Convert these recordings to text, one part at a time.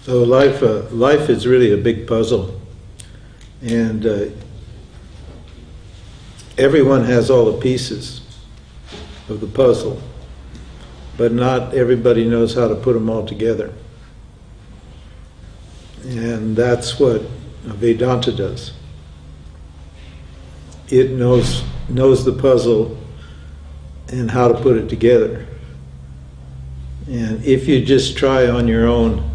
So life is really a big puzzle, and everyone has all the pieces of the puzzle, but not everybody knows how to put them all together. And that's what Vedanta does. It knows the puzzle and how to put it together. And if you just try on your own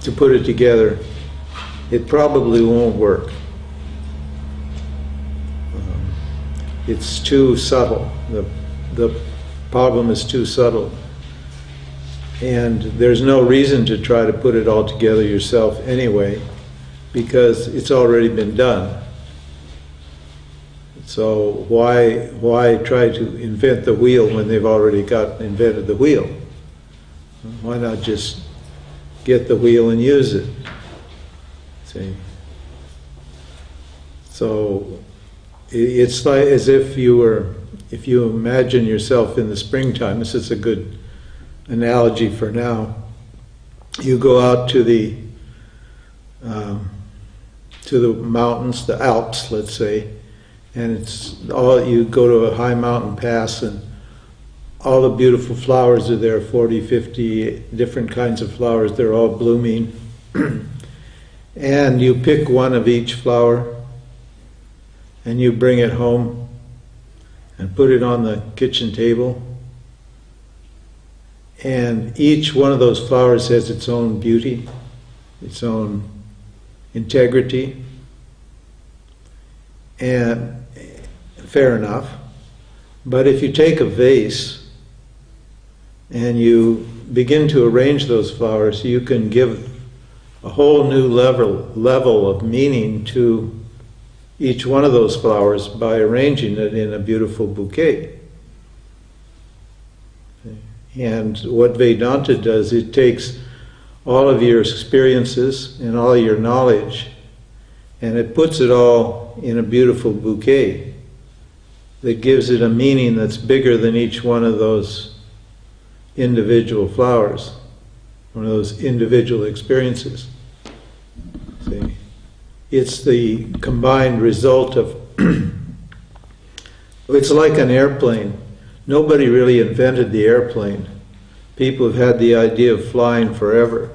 to put it together, it probably won't work. It's too subtle. The problem is too subtle. And there's no reason to try to put it all together yourself anyway, because it's already been done. So why try to invent the wheel when they've already invented the wheel? Why not just get the wheel and use it? See? So it's like as if if you imagine yourself in the springtime. This is a good analogy for now. You go out to the mountains, the Alps, let's say, and you go to a high mountain pass, and all the beautiful flowers are there, 40, 50 different kinds of flowers. They're all blooming. And you pick one of each flower, and you bring it home and put it on the kitchen table. And each one of those flowers has its own beauty, its own integrity. And fair enough. But if you take a vase and you begin to arrange those flowers, you can give a whole new level of meaning to each one of those flowers by arranging it in a beautiful bouquet. And what Vedanta does, it takes all of your experiences and all your knowledge, and it puts it all in a beautiful bouquet that gives it a meaning that's bigger than each one of those individual flowers, one of those individual experiences. See? It's the combined result of it's like an airplane. Nobody really invented the airplane. People have had the idea of flying forever,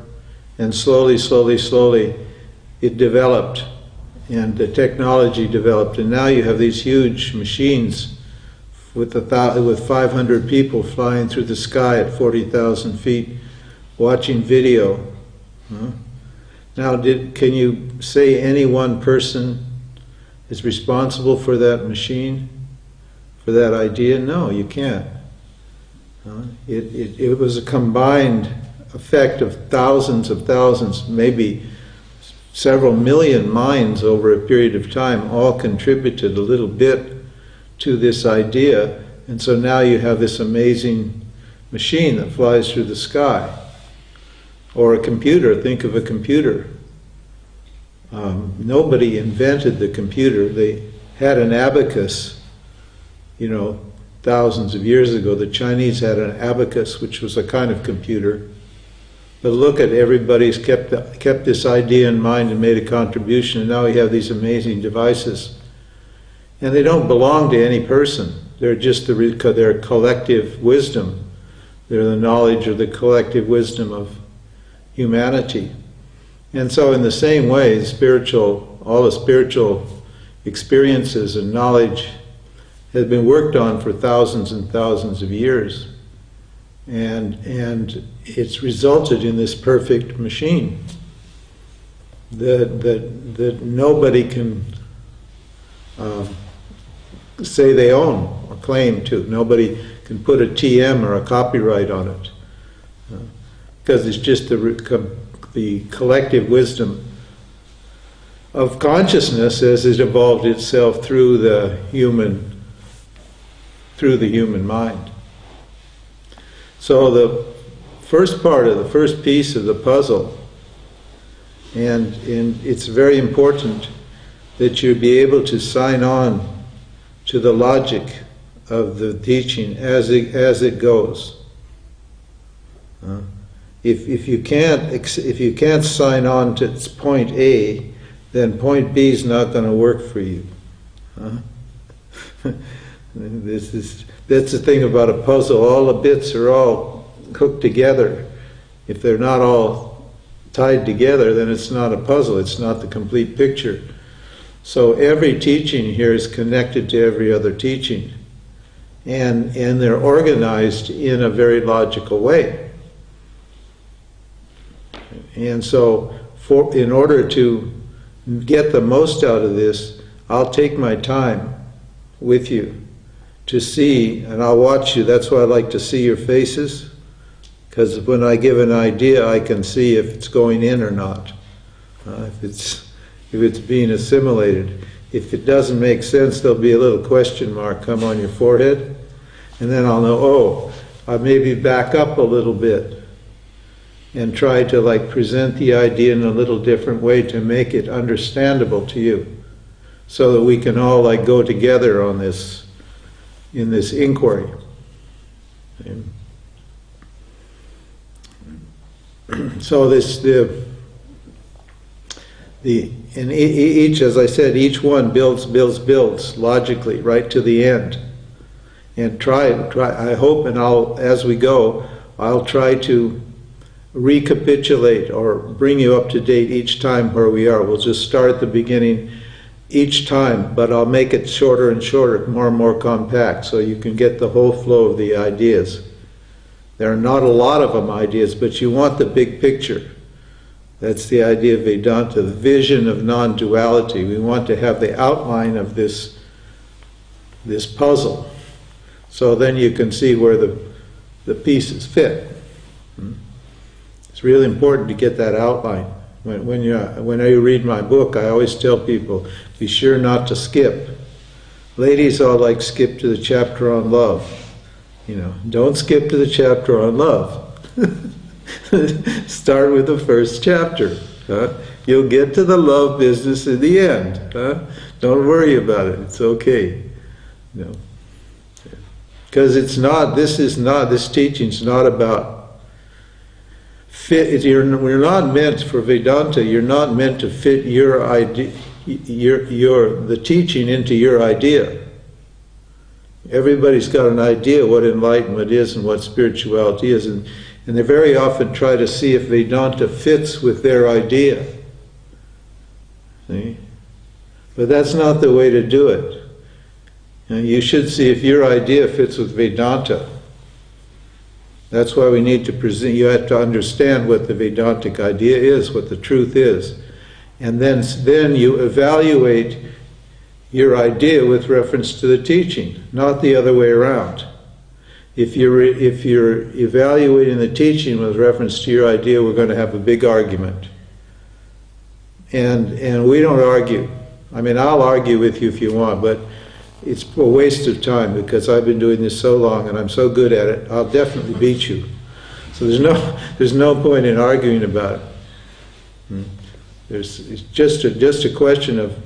and slowly it developed, and the technology developed, and now you have these huge machines with 500 people flying through the sky at 40,000 feet, watching video. Now, can you say any one person is responsible for that machine, for that idea? No, you can't. It was a combined effect of thousands, maybe several million minds over a period of time, all contributed a little bit to this idea, and so now you have this amazing machine that flies through the sky. Or a computer, think of a computer. Nobody invented the computer. They had an abacus, thousands of years ago. The Chinese had an abacus, which was a kind of computer. But look at everybody's kept this idea in mind and made a contribution, and now we have these amazing devices. And they don't belong to any person. They're just their collective wisdom. They're the knowledge or the collective wisdom of humanity. And so in the same way, all the spiritual experiences and knowledge has been worked on for thousands and thousands of years. And it's resulted in this perfect machine that nobody can say they own or claim to. Nobody can put a TM or a copyright on it, because it's just the collective wisdom of consciousness as it evolved itself through the human mind. So the first part of the first piece of the puzzle, and it's very important that you be able to sign on to the logic of the teaching as it goes. If you can't sign on to point A, then point B is not going to work for you. That's the thing about a puzzle. All the bits are all hooked together. If they're not all tied together, then it's not a puzzle. It's not the complete picture. So every teaching here is connected to every other teaching, and they're organized in a very logical way. And so, in order to get the most out of this, I'll take my time with you to see, and I'll watch you. That's why I like to see your faces, because when I give an idea, I can see if it's going in or not, if it's being assimilated. If it doesn't make sense, there'll be a little question mark come on your forehead, and then I'll know, oh, I maybe back up a little bit and try to present the idea in a little different way to make it understandable to you, so that we can all go together on this, in this inquiry. So and each, as I said, each one builds logically right to the end. And try. I hope, and as we go, I'll try to recapitulate or bring you up to date each time where we are. We'll just start at the beginning each time, but I'll make it shorter and shorter, more and more compact, so you can get the whole flow of the ideas. There are not a lot of them ideas, but you want the big picture. That's the idea of Vedanta, the vision of non-duality. We want to have the outline of this puzzle, so then you can see where the pieces fit. It's really important to get that outline. When you read my book, I always tell people, be sure not to skip. Ladies all skip to the chapter on love. Don't skip to the chapter on love. Start with the first chapter. You'll get to the love business in the end. Don't worry about it. It's okay. Because this teaching's not about fit. We're not meant for Vedanta. You're not meant to fit your idea, the teaching into your idea. Everybody's got an idea what enlightenment is and what spirituality is, and they very often try to see if Vedanta fits with their idea. See? But that's not the way to do it. You should see if your idea fits with Vedanta. That's why we need to present. You have to understand what the Vedantic idea is, what the truth is, and then you evaluate your idea with reference to the teaching, not the other way around. If you're evaluating the teaching with reference to your idea, we're going to have a big argument. And we don't argue. I mean, I'll argue with you if you want, but it's a waste of time, because I've been doing this so long and I'm so good at it. I'll definitely beat you. So there's no point in arguing about it. It's just a question of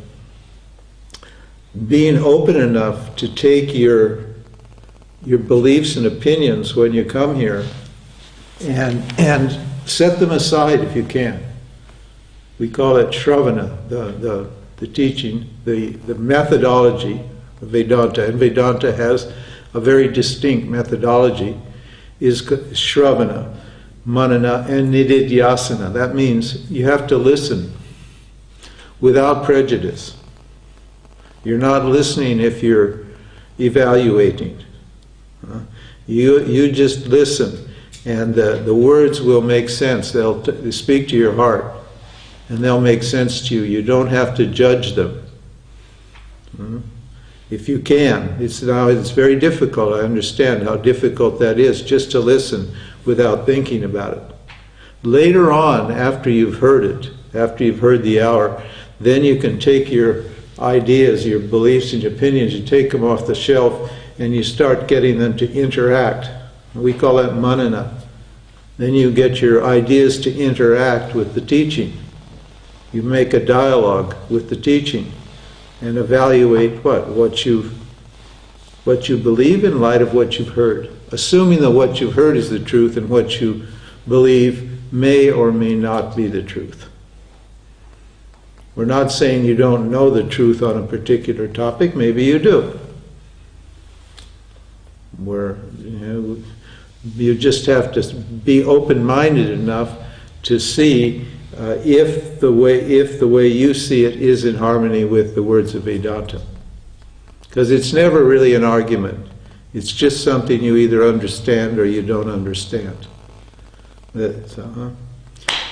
being open enough to take your beliefs and opinions when you come here and set them aside if you can. We call it Shravana, the teaching, the methodology of Vedanta, and Vedanta has a very distinct methodology, is Shravana, Manana, and Nididhyasana. That means you have to listen without prejudice. You're not listening if you're evaluating. You just listen, and the words will make sense. They'll speak to your heart, and they'll make sense to you. You don't have to judge them. If you can. It's very difficult. I understand how difficult that is, just to listen without thinking about it. Later on, after you've heard it, after you've heard the hour, then you can take your ideas, your beliefs and your opinions, you take them off the shelf and you start getting them to interact. We call that manana. Then you get your ideas to interact with the teaching. You make a dialogue with the teaching and evaluate what you believe in light of what you've heard, assuming that what you've heard is the truth and what you believe may or may not be the truth. We're not saying you don't know the truth on a particular topic. Maybe you do. You just have to be open-minded enough to see if the way you see it is in harmony with the words of Vedanta. Because it's never really an argument. It's just something you either understand or you don't understand.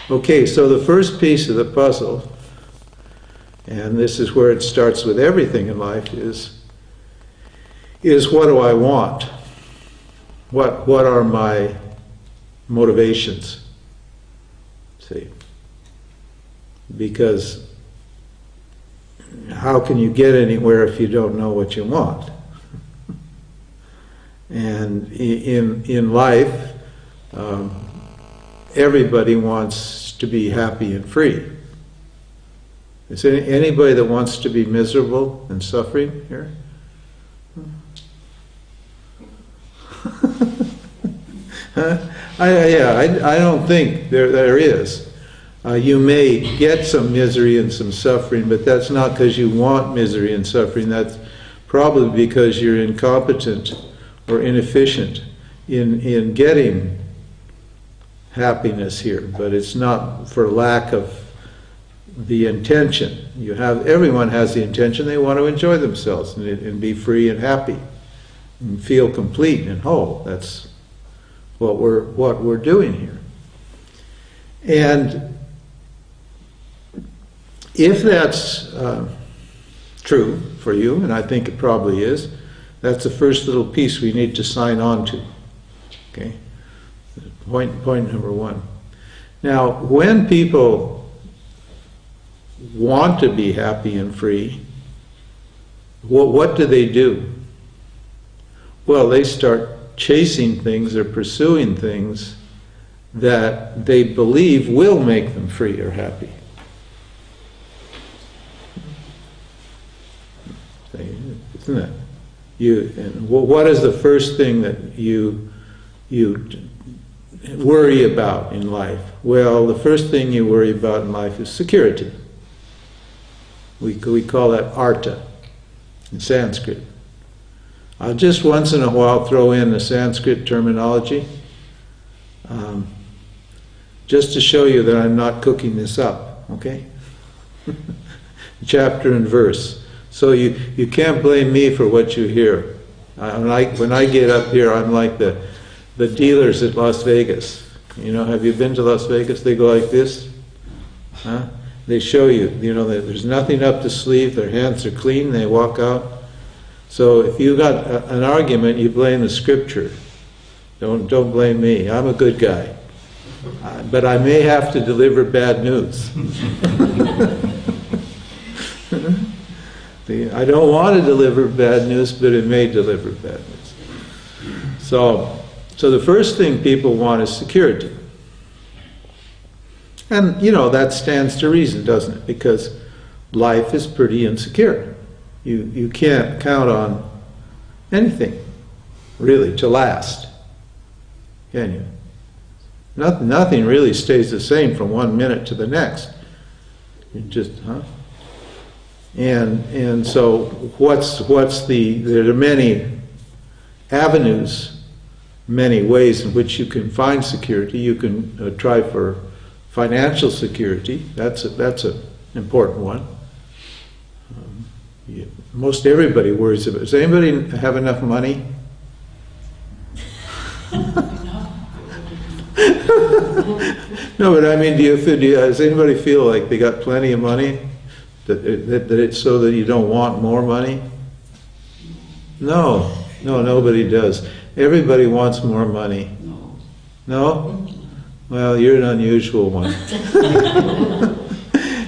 Okay, so the first piece of the puzzle, and this is where it starts with everything in life, is what do I want? What are my motivations? See, because how can you get anywhere if you don't know what you want? And in life, everybody wants to be happy and free. Is there anybody that wants to be miserable and suffering here? I don't think there is. You may get some misery and some suffering, but that's not because you want misery and suffering. That's probably because you're incompetent or inefficient in getting happiness here. But it's not for lack of the intention. Everyone has the intention. They want to enjoy themselves and be free and happy and feel complete and whole. That's what we're doing here. And if that's true for you, and I think it probably is, that's the first little piece we need to sign on to. Okay? Point number one. Now, when people want to be happy and free, what do? Well, they start chasing things or pursuing things that they believe will make them free or happy. Isn't it? What is the first thing that you worry about in life? Well, the first thing you worry about in life is security. We call that artha in Sanskrit. I'll just once in a while throw in the Sanskrit terminology, just to show you that I'm not cooking this up, okay? Chapter and verse. So you can't blame me for what you hear. When I get up here, I'm like the dealers at Las Vegas. You know, have you been to Las Vegas? They go like this. Huh? They show you, that there's nothing up the sleeve, their hands are clean, they walk out. So if you got an argument, you blame the scripture. Don't blame me. I'm a good guy. But I may have to deliver bad news. I don't want to deliver bad news, but it may deliver bad news. So the first thing people want is security. And, that stands to reason, doesn't it? Because life is pretty insecure. You can't count on anything, really, to last. Can you? Nothing really stays the same from one minute to the next. And so there are many avenues, many ways in which you can find security. You can try for financial security. That's an important one. Most everybody worries about it. Does anybody have enough money? No, but I mean, does anybody feel like they got plenty of money? That it's so that you don't want more money? No, nobody does. Everybody wants more money. No? Well, you're an unusual one.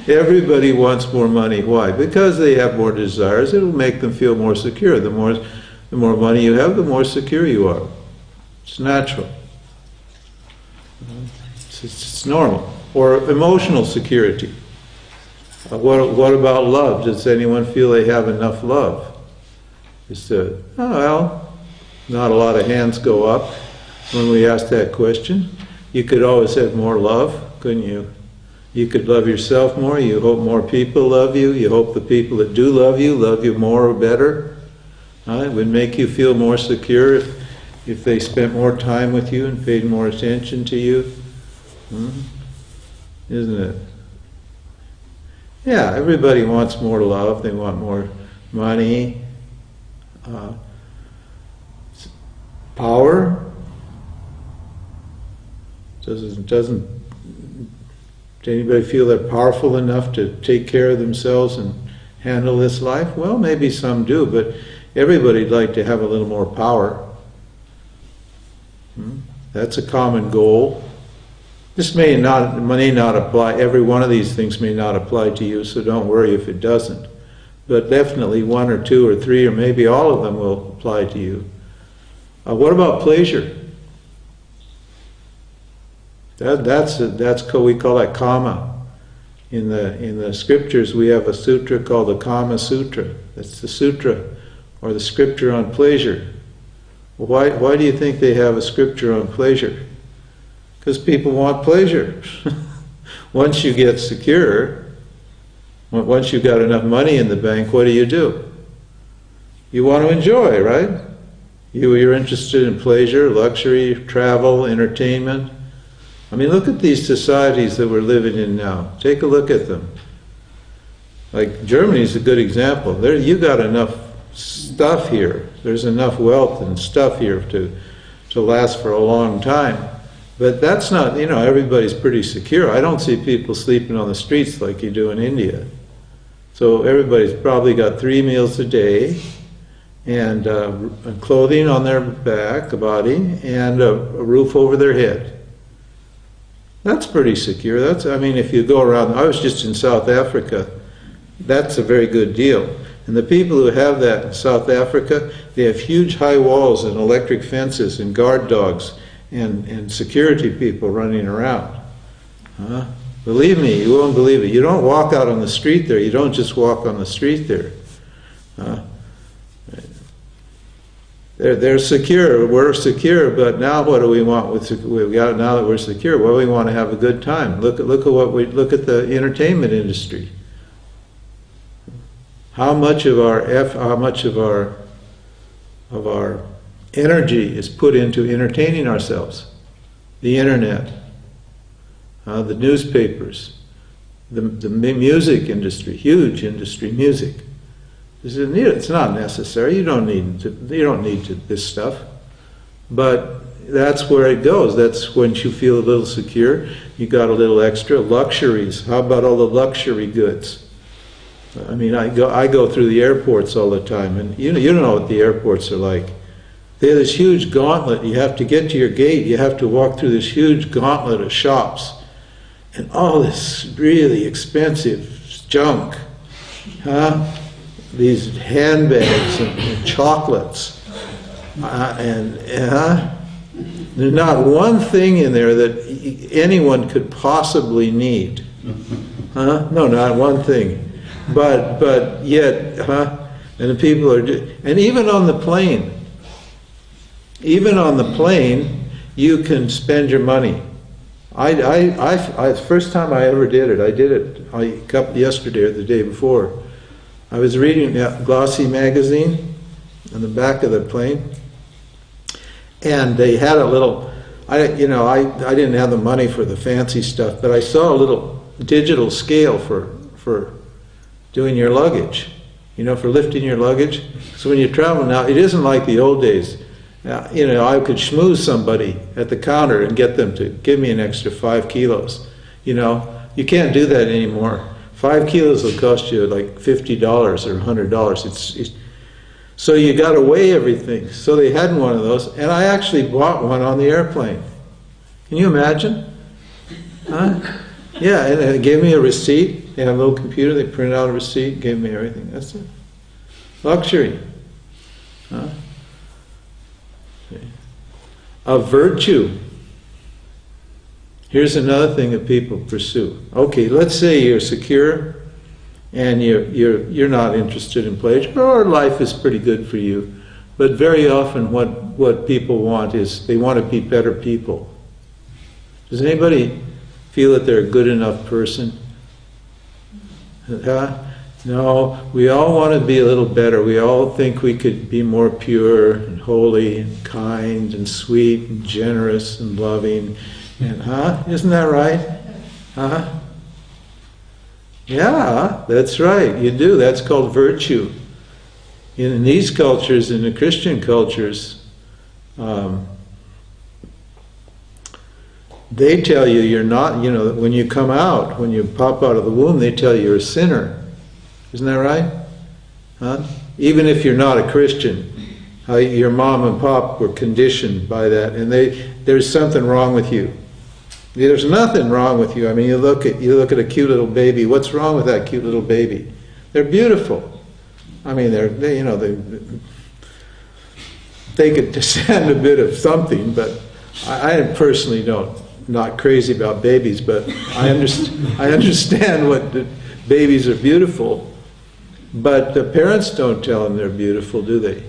Everybody wants more money. Why? Because they have more desires. It will make them feel more secure. The more money you have, the more secure you are. It's natural. It's normal. Or emotional security. What about love? Does anyone feel they have enough love? Not a lot of hands go up when we ask that question. You could always have more love, couldn't you? You could love yourself more. You hope more people love you. You hope the people that do love you more or better. It would make you feel more secure if they spent more time with you and paid more attention to you. Isn't it? Yeah, everybody wants more love. They want more money. Power. Does anybody feel they're powerful enough to take care of themselves and handle this life? Well, maybe some do, but everybody'd like to have a little more power. That's a common goal. This may not apply, every one of these things may not apply to you, so don't worry if it doesn't. But definitely one or two or three or maybe all of them will apply to you. What about pleasure? We call that kama. In the scriptures we have a sutra called the Kama Sutra. That's the sutra or the scripture on pleasure. Why do you think they have a scripture on pleasure? Because people want pleasure. Once you get secure, once you've got enough money in the bank, what do? You want to enjoy, right? You're interested in pleasure, luxury, travel, entertainment. I mean, look at these societies that we're living in now. Take a look at them. Like Germany's a good example. You got enough stuff here. There's enough wealth and stuff here to last for a long time. But that's not, everybody's pretty secure. I don't see people sleeping on the streets like you do in India. So everybody's probably got 3 meals a day and clothing on their body and a roof over their head. That's pretty secure. If you go around, I was just in South Africa, that's a very good deal. And the people who have that in South Africa, they have huge high walls and electric fences and guard dogs and security people running around. Believe me, you won't believe it. You don't walk out on the street there. You don't just walk on the street there. They're secure. We're secure, but now what do we want? Now that we're secure, well, we want to have a good time. Look at the entertainment industry. How much of our energy is put into entertaining ourselves? The internet, the newspapers, the music industry, huge industry, music. It's not necessary. You don't need this stuff, but that's where it goes. That's when you feel a little secure. You got a little extra luxuries. How about all the luxury goods? I go through the airports all the time, and you don't know what the airports are like. They have this huge gauntlet. You have to get to your gate. You have to walk through this huge gauntlet of shops, and all this really expensive junk, These handbags and chocolates, there's not one thing in there that anyone could possibly need. No, not one thing. But yet, and the people are, and even on the plane, you can spend your money. The first time I ever did it, I did it yesterday or the day before. I was reading a glossy magazine on the back of the plane, and they had a little, I didn't have the money for the fancy stuff, but I saw a little digital scale for doing your luggage, for lifting your luggage. So when you travel now, it isn't like the old days. I could schmooze somebody at the counter and get them to give me an extra 5 kilos. You can't do that anymore. 5 kilos will cost you like $50 or $100. So you got to weigh everything. So they had one of those, and I actually bought one on the airplane. Can you imagine? Yeah, and they gave me a receipt. They have a little computer, they printed out a receipt, gave me everything. That's it. Luxury. Huh? A virtue. Here's another thing that people pursue. Okay, let's say you're secure and you're not interested in pleasure, or life is pretty good for you. But very often what people want is they want to be better people. Does anybody feel that they're a good enough person? Huh? No, we all want to be a little better. We all think we could be more pure and holy and kind and sweet and generous and loving. And isn't that right? Yeah, that's right. You do. That's called virtue. In these cultures, in the Christian cultures, they tell you you're not, when you come out, when you pop out of the womb, they tell you you're a sinner. Isn't that right? Even if you're not a Christian, your mom and pop were conditioned by that, and there's something wrong with you. There's nothing wrong with you. I mean, you look at a cute little baby. What's wrong with that cute little baby? They're beautiful. I mean, they could descend a bit of something, but I personally not crazy about babies, but I understand what babies are beautiful. But the parents don't tell them they're beautiful, do they?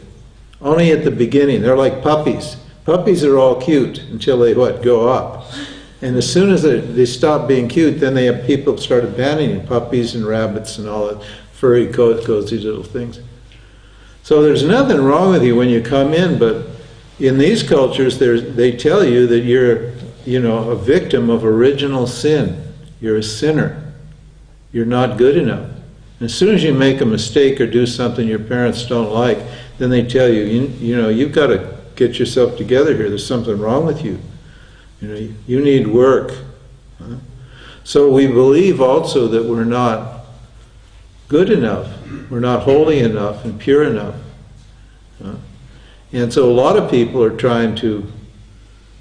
Only at the beginning. They're like puppies. Puppies are all cute until they go up. And as soon as they stop being cute, then people start abandoning puppies and rabbits and all that furry, cozy little things. So there's nothing wrong with you when you come in, but in these cultures, they tell you that you're, a victim of original sin. You're a sinner. You're not good enough. As soon as you make a mistake or do something your parents don't like, then they tell you, you've got to get yourself together here. There's something wrong with you. You need work. So we believe also that we're not good enough. We're not holy enough and pure enough. And so a lot of people are trying to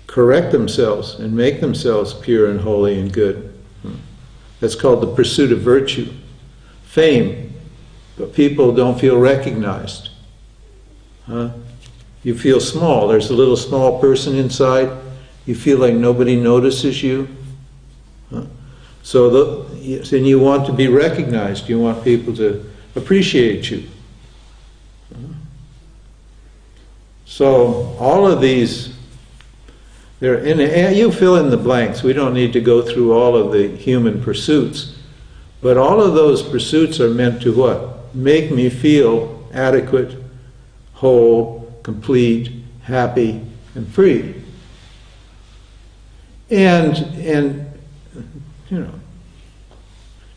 correct themselves and make themselves pure and holy and good. That's called the pursuit of virtue. Fame, but people don't feel recognized. You feel small. There's a little small person inside. You feel like nobody notices you. So then you want to be recognized. You want people to appreciate you. So all of these, you fill in the blanks. We don't need to go through all of the human pursuits. But all of those pursuits are meant to what? Make me feel adequate, whole, complete, happy, and free. And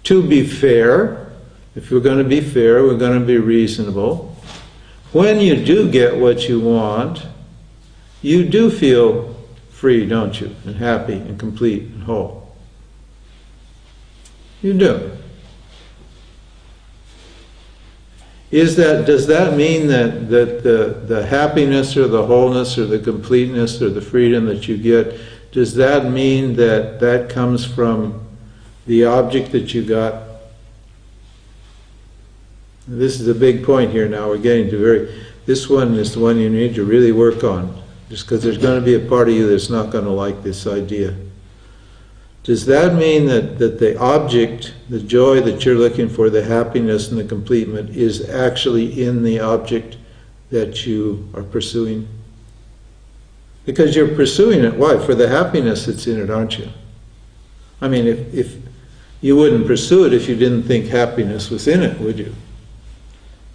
to be fair, if we're going to be fair, we're going to be reasonable. When you do get what you want, you do feel free, don't you? And happy and complete and whole. You do. Does that mean that the happiness or the wholeness or the completeness or the freedom that you get, does that mean that comes from the object that you got? This is a big point here now. We're getting to this one is the one you need to really work on, just because there's going to be a part of you that's not going to like this idea. Does that mean that the object, the joy that you're looking for, the happiness and the completement, is actually in the object that you are pursuing? Because you're pursuing it, why? For the happiness that's in it, aren't you? I mean, if you wouldn't pursue it if you didn't think happiness was in it, would you?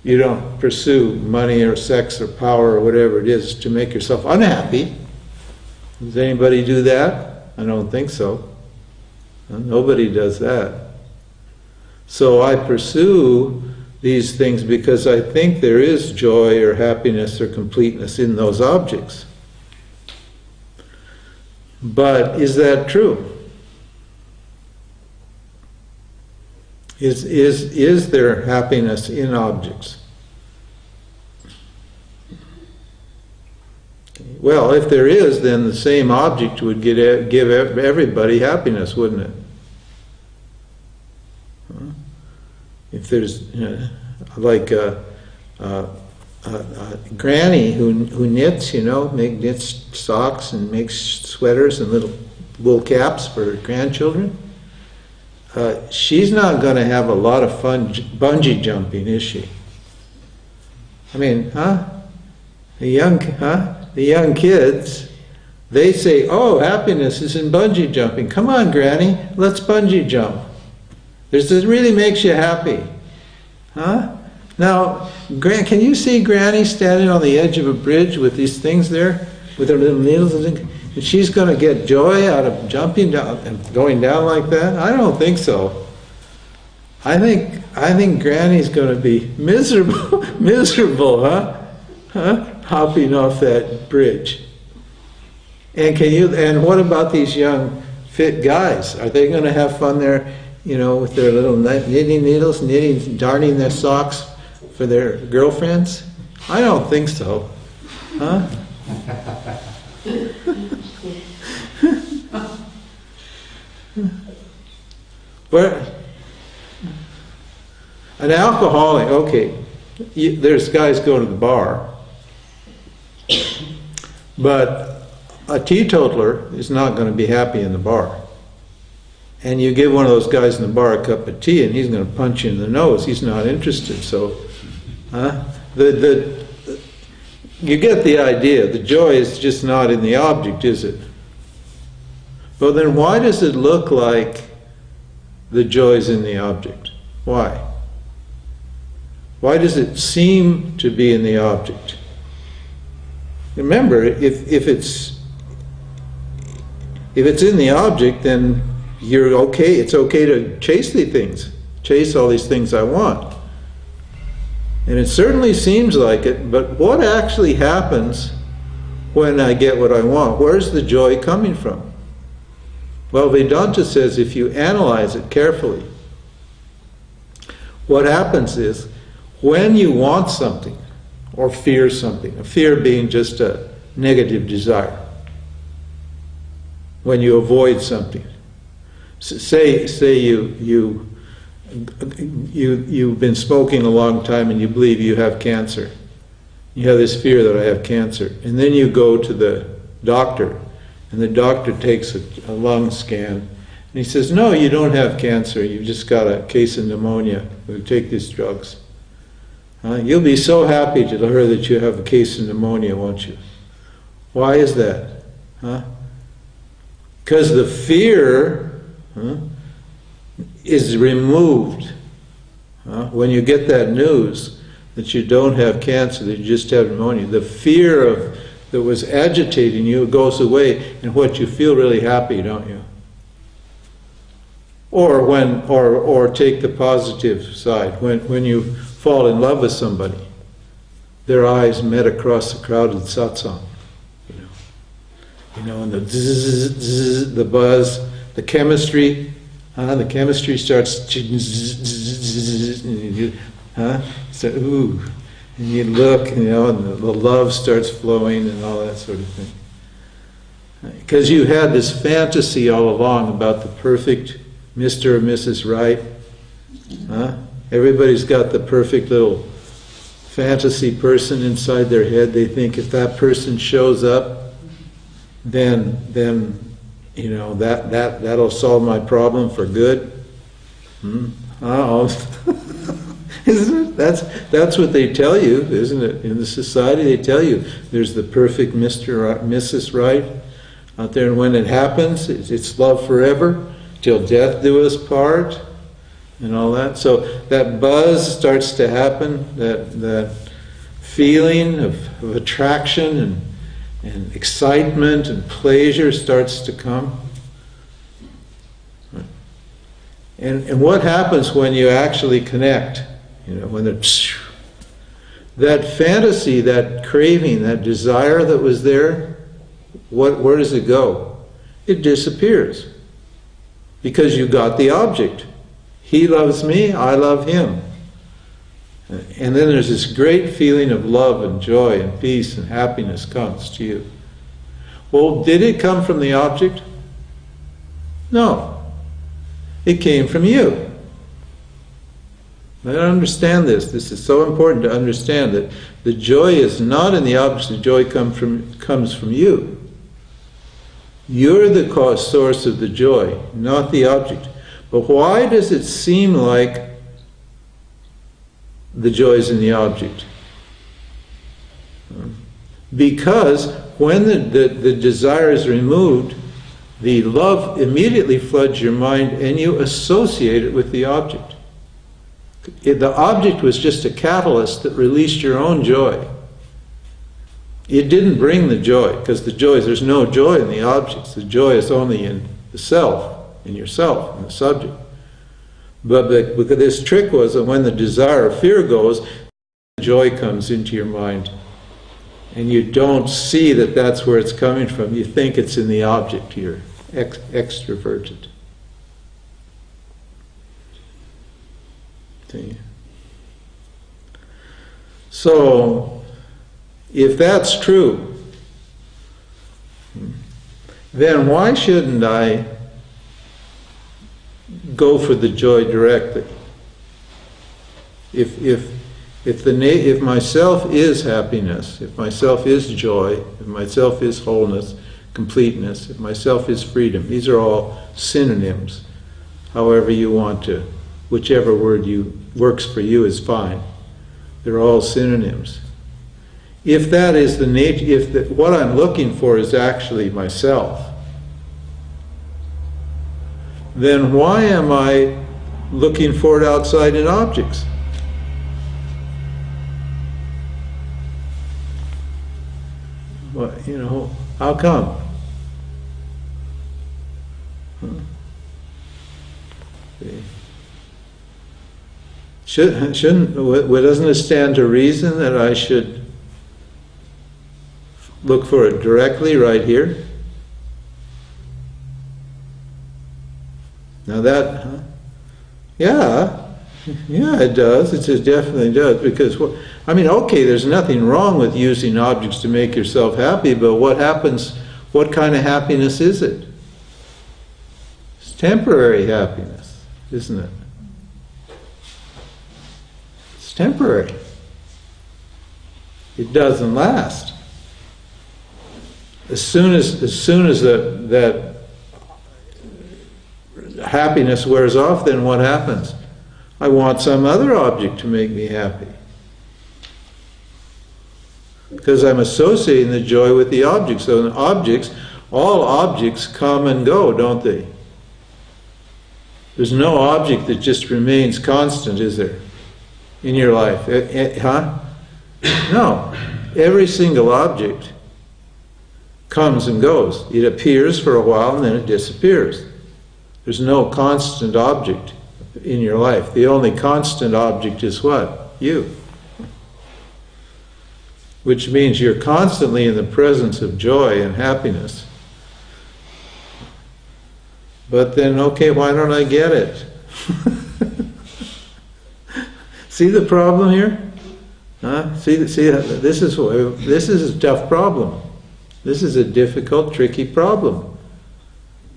You don't pursue money or sex or power or whatever it is to make yourself unhappy. Does anybody do that? I don't think so. Nobody does that. So I pursue these things because I think there is joy or happiness or completeness in those objects. But is that true? Is there happiness in objects? Well, if there is, then the same object would give everybody happiness, wouldn't it? if there's like granny who knits, knits socks and makes sweaters and little wool caps for her grandchildren. She's not going to have a lot of fun bungee jumping, is she? I mean, the young kids, they say, "Oh, happiness is in bungee jumping. Come on, Granny, let's bungee jump. This really makes you happy, huh?" Now, can you see Granny standing on the edge of a bridge with these things there, with her little needles? And she's going to get joy out of jumping down and going down like that? I don't think so. I think Granny's going to be miserable, huh? Hopping off that bridge. And what about these young, fit guys? Are they going to have fun there, with their little knitting needles, darning their socks for their girlfriends? I don't think so, huh? But an alcoholic, okay, there's guys go to the bar, but a teetotaler is not going to be happy in the bar. And you give one of those guys in the bar a cup of tea and he's going to punch you in the nose. He's not interested. So, you get the idea. The joy is just not in the object, is it? Well, then why does it look like the joy is in the object? Why? Why does it seem to be in the object? Remember, if it's in the object, then you're okay. It's okay to chase these things, chase all these things I want. And it certainly seems like it, but what actually happens when I get what I want? Where's the joy coming from? Well, Vedanta says if you analyze it carefully, what happens is when you want something or fear something, a fear being just a negative desire, when you avoid something, say you've been smoking a long time and you believe you have cancer. You have this fear that I have cancer. And then you go to the doctor, and the doctor takes a lung scan, and he says, "No, you don't have cancer. You've just got a case of pneumonia. We'll take these drugs." You'll be so happy to hear that you have a case of pneumonia, won't you? Why is that? Because the fear is removed when you get that news that you don't have cancer, that you just have pneumonia. The fear that was agitating you goes away, and what you feel really happy, don't you? Or take the positive side. When you fall in love with somebody, their eyes met across the crowded satsang, and the zzz, zzz, the buzz, the chemistry. The chemistry starts, so ooh, and you look, and the love starts flowing and all that sort of thing. Because you had this fantasy all along about the perfect Mr. or Mrs. Right. Everybody's got the perfect little fantasy person inside their head. They think if that person shows up, then that'll solve my problem for good. Isn't it? That's what they tell you, isn't it? In the society, they tell you there's the perfect Mr. or Mrs. Right out there, and when it happens, it's love forever, till death do us part, and all that. So that buzz starts to happen, that feeling of attraction and excitement and pleasure starts to come. And what happens when you actually connect? When that fantasy, that craving, that desire that was there, where does it go? It disappears. Because you got the object. He loves me, I love him. And then there's this great feeling of love and joy and peace and happiness comes to you. Well, did it come from the object? No. It came from you. I don't understand this. This is so important to understand that the joy is not in the objects. The joy comes from you. You're the cause source of the joy, not the object. But why does it seem like the joy is in the object? Because when the desire is removed, the love immediately floods your mind and you associate it with the object. The object was just a catalyst that released your own joy. It didn't bring the joy, because there's no joy in the objects. The joy is only in the self, in yourself, in the subject. But because this trick was that when the desire or fear goes, joy comes into your mind. And you don't see that that's where it's coming from. You think it's in the object. You're extroverted. See? So, if that's true, then why shouldn't I go for the joy directly? If myself is happiness, if myself is joy, if myself is wholeness, completeness, if myself is freedom, these are all synonyms, however you want to, whichever word works for you is fine. They're all synonyms. If that is the nature, what I'm looking for is actually myself, then why am I looking for it outside in objects? Well, how come? Doesn't it stand to reason that I should look for it directly right here? Now yeah, it does. It definitely does. Because, okay, there's nothing wrong with using objects to make yourself happy, but what happens, what kind of happiness is it? It's temporary happiness, isn't it? It's temporary. It doesn't last. As soon as that happiness wears off, then what happens? I want some other object to make me happy. Because I'm associating the joy with the object. So all objects come and go, don't they? There's no object that just remains constant, is there? In your life. No. Every single object comes and goes. It appears for a while and then it disappears. There's no constant object in your life. The only constant object is what? You. Which means you're constantly in the presence of joy and happiness. But then, okay, why don't I get it? See the problem here? See, this is a tough problem. This is a difficult, tricky problem.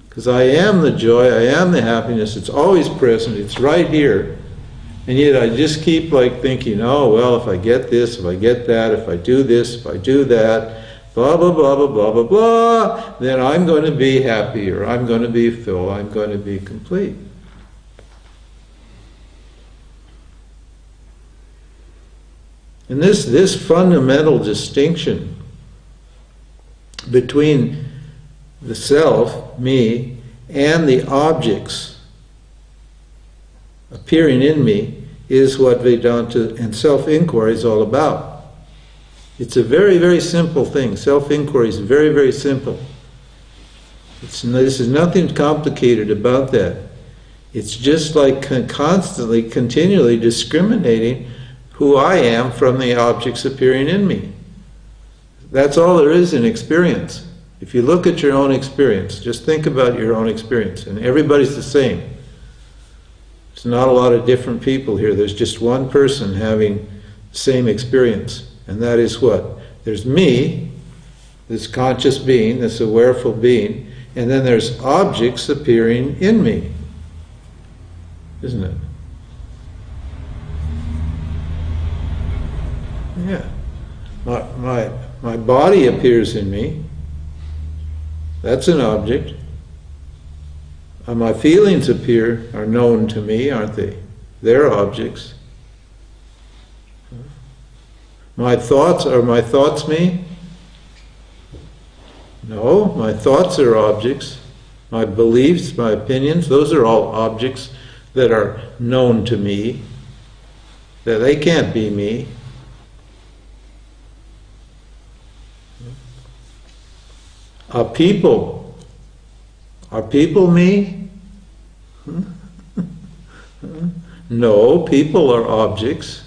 Because I am the joy, I am the happiness, it's always present, it's right here. And yet I just keep thinking, oh, well, if I get this, if I get that, if I do this, if I do that, blah, blah, blah, blah, blah, blah, blah, then I'm going to be happy, or I'm going to be full, I'm going to be complete. And this fundamental distinction between the self, me, and the objects appearing in me is what Vedanta and self-inquiry is all about. It's a very, very simple thing. Self-inquiry is very, very simple. This is nothing complicated about that. It's just like constantly, continually discriminating who I am from the objects appearing in me. That's all there is in experience. If you look at your own experience, just think about your own experience, and everybody's the same. There's not a lot of different people here. There's just one person having the same experience, and that is what? There's me, this conscious being, this awareful being, and then there's objects appearing in me, isn't it? Yeah. My body appears in me. That's an object. My feelings are known to me, aren't they? They're objects. My thoughts me? No, my thoughts are objects. My beliefs, my opinions, those are all objects that are known to me. That they can't be me. Are people me? No, people are objects.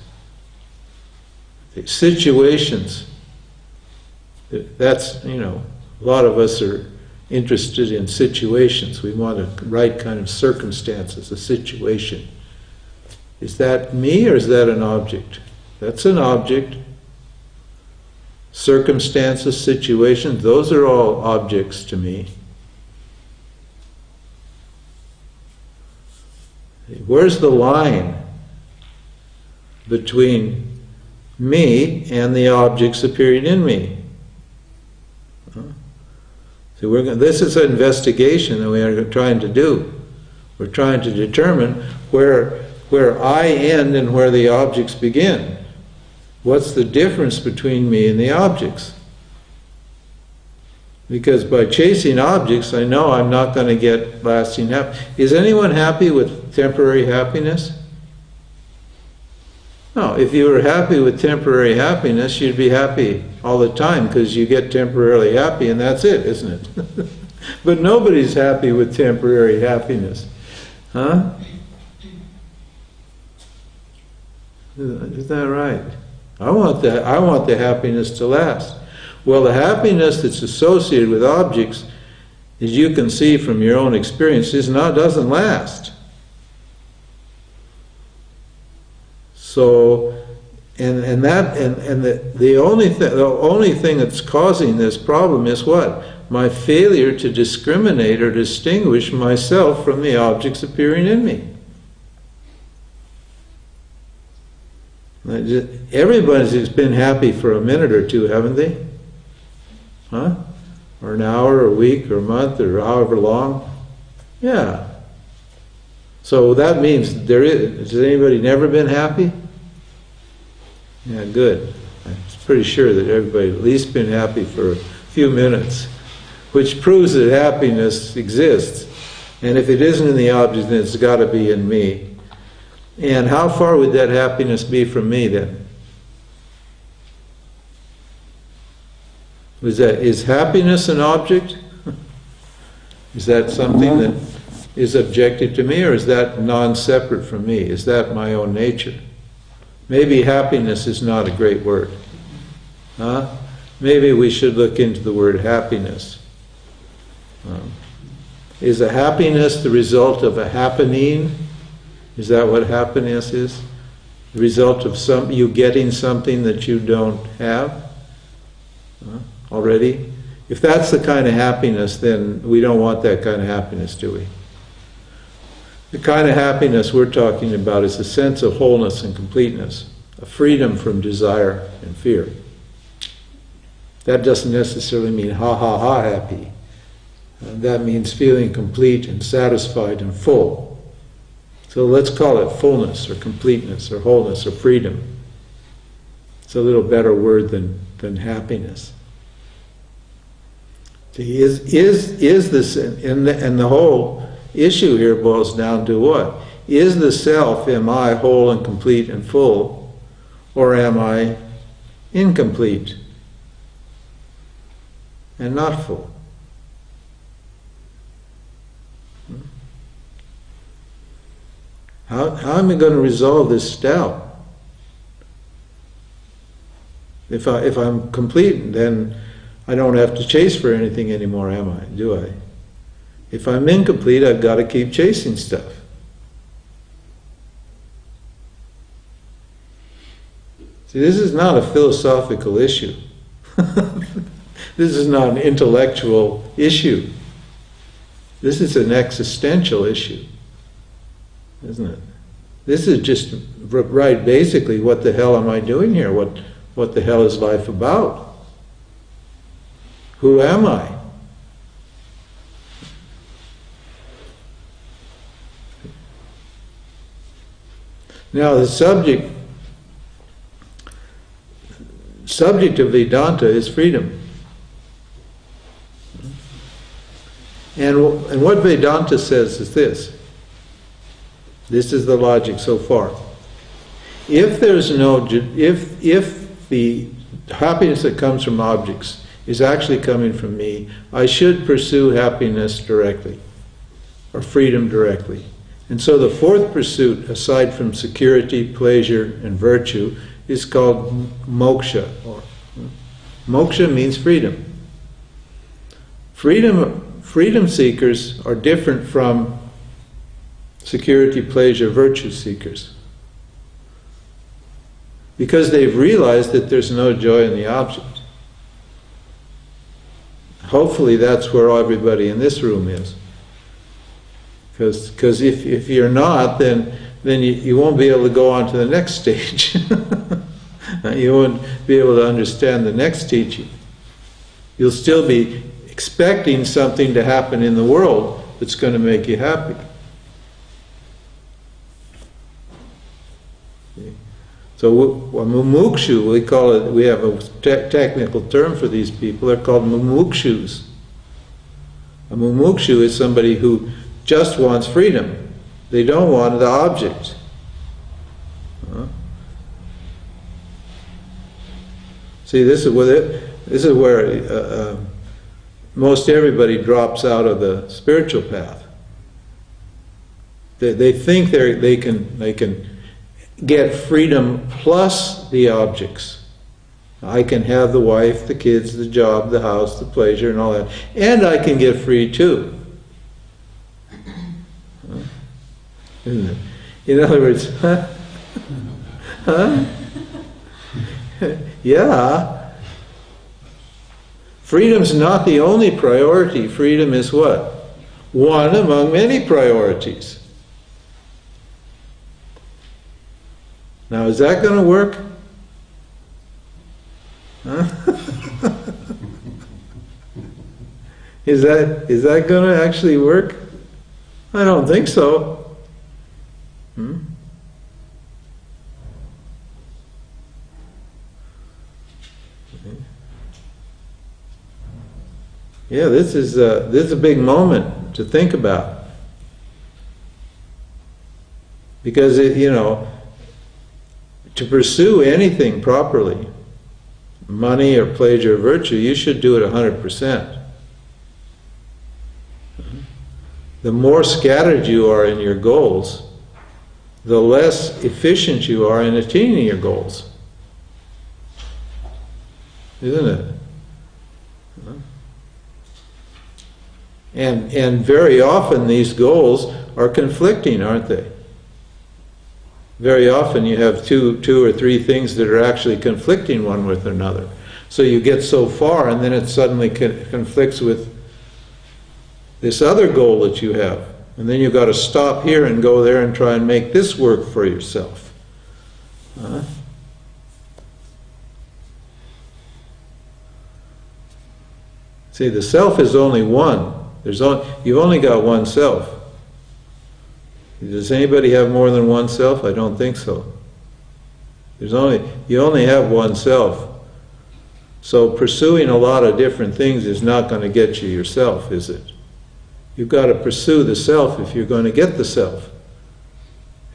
Situations. That's, a lot of us are interested in situations. We want the right kind of circumstances, a situation. Is that me or is that an object? That's an object. Circumstances, situations, those are all objects to me. Where's the line between me and the objects appearing in me? So this is an investigation that we are trying to do. We're trying to determine where I end and where the objects begin. What's the difference between me and the objects? Because by chasing objects, I know I'm not going to get lasting happiness. Is anyone happy with temporary happiness? No, if you were happy with temporary happiness, you'd be happy all the time because you get temporarily happy and that's it, isn't it? But nobody's happy with temporary happiness. Huh? Is that right? I want the happiness to last. Well, the happiness that's associated with objects, as you can see from your own experience, doesn't last. So, the only thing that's causing this problem is what? My failure to discriminate or distinguish myself from the objects appearing in me. Everybody's been happy for a minute or two, haven't they? Huh? Or an hour, or a week, or a month, or however long. Yeah. So that means has anybody never been happy? Yeah, good. I'm pretty sure that everybody at least been happy for a few minutes, which proves that happiness exists. And if it isn't in the object, then it's got to be in me. And how far would that happiness be from me then? Is happiness an object? Is that something that is objective to me, or is that non-separate from me? Is that my own nature? Maybe happiness is not a great word. Huh? Maybe we should look into the word happiness. Is a happiness the result of a happening? Is that what happiness is? The result of you getting something that you don't have already? If that's the kind of happiness, then we don't want that kind of happiness, do we? The kind of happiness we're talking about is a sense of wholeness and completeness, a freedom from desire and fear. That doesn't necessarily mean ha ha ha happy. That means feeling complete and satisfied and full. So let's call it fullness or completeness or wholeness or freedom. It's a little better word than happiness. See, is this, and the whole issue here boils down to what? Is the self, am I whole and complete and full, or am I incomplete and not full? How am I going to resolve this doubt? If I'm complete, then I don't have to chase for anything anymore, am I? Do I? If I'm incomplete, I've got to keep chasing stuff. See, this is not a philosophical issue. This is not an intellectual issue. This is an existential issue, isn't it? This is just right, basically, what the hell am I doing here? What what the hell is life about? Who am I? Now the subject of Vedanta is freedom. And what Vedanta says is this. This is the logic so far. If there's no, if the happiness that comes from objects is actually coming from me, I should pursue happiness directly, or freedom directly. And so the fourth pursuit, aside from security, pleasure, and virtue, is called moksha. Or moksha means freedom. Freedom seekers are different from security, pleasure, virtue seekers, because they've realized that there's no joy in the object. Hopefully that's where everybody in this room is. Because if you're not, then you won't be able to go on to the next stage. You won't be able to understand the next teaching. You'll still be expecting something to happen in the world that's going to make you happy. So mumukshu, we call it, we have a technical term for these people, they're called mumukshus. A mumukshu is somebody who just wants freedom. They don't want the object. See, this is where most everybody drops out of the spiritual path. They think they can get freedom plus the objects. I can have the wife, the kids, the job, the house, the pleasure, and all that, and I can get free too. Isn't it? In other words, huh? Yeah. Freedom's not the only priority. Freedom is what? One among many priorities. Now, is that going to work? Huh? Is that going to actually work? I don't think so. Yeah, this is a big moment to think about, because to pursue anything properly, money or pleasure or virtue, you should do it 100%. The more scattered you are in your goals, the less efficient you are in attaining your goals. Isn't it? And very often these goals are conflicting, aren't they? Very often you have two or three things that are actually conflicting one with another. So you get so far and then it suddenly conflicts with this other goal that you have. And then you've got to stop here and go there and try and make this work for yourself. See, the self is only one. You've only got one self. Does anybody have more than one self? I don't think so. You only have one self. So pursuing a lot of different things is not going to get you yourself, is it? You've got to pursue the self if you're going to get the self.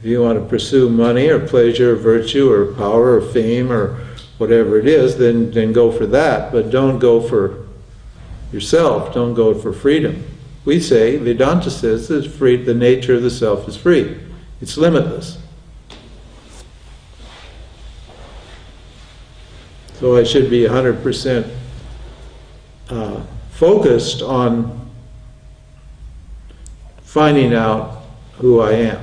If you want to pursue money or pleasure or virtue or power or fame or whatever it is, then go for that. But don't go for yourself. Don't go for freedom. We say, Vedanta says, that the nature of the self is free. It's limitless. So I should be 100% focused on finding out who I am.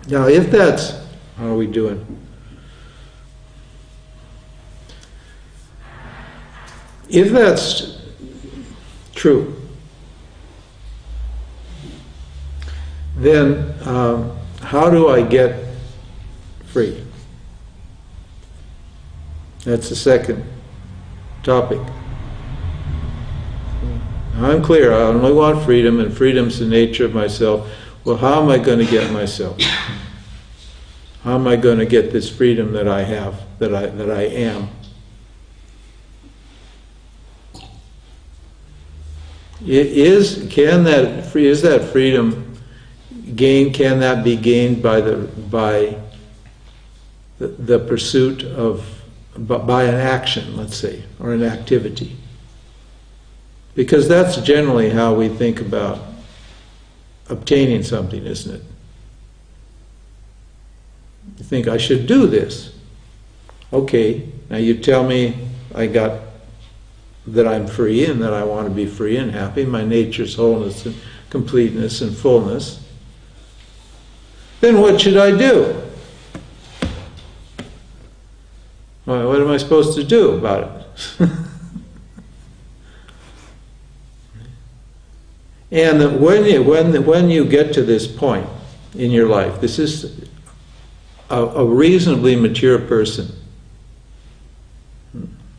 Now, if that's, how are we doing? If that's true, then how do I get free? That's the second topic. I'm clear, I only want freedom, and freedom's the nature of myself. Well, how am I going to get myself? How am I going to get this freedom that I have, that I am? Is that freedom gained? Can that be gained by the pursuit of, by an action, let's say, or an activity? Because that's generally how we think about obtaining something, isn't it? You think, I should do this. Okay, now you tell me that I'm free and that I want to be free and happy, my nature's wholeness and completeness and fullness. Then what should I do? Well, what am I supposed to do about it? And when you get to this point in your life, this is a reasonably mature person.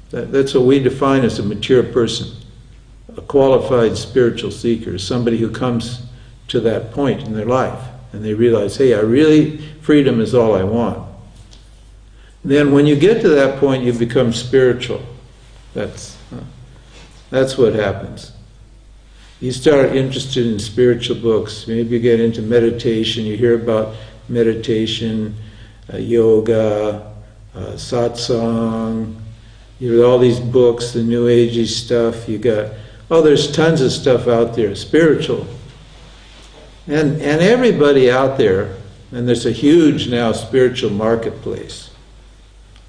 That's what we define as a mature person. A qualified spiritual seeker, somebody who comes to that point in their life and they realize, hey, freedom is all I want. Then when you get to that point, you become spiritual. That's what happens. You start interested in spiritual books. Maybe you get into meditation. You hear about meditation, yoga, satsang. You know, all these books, the New Agey stuff. There's tons of stuff out there, spiritual. And everybody out there, and there's a huge now spiritual marketplace.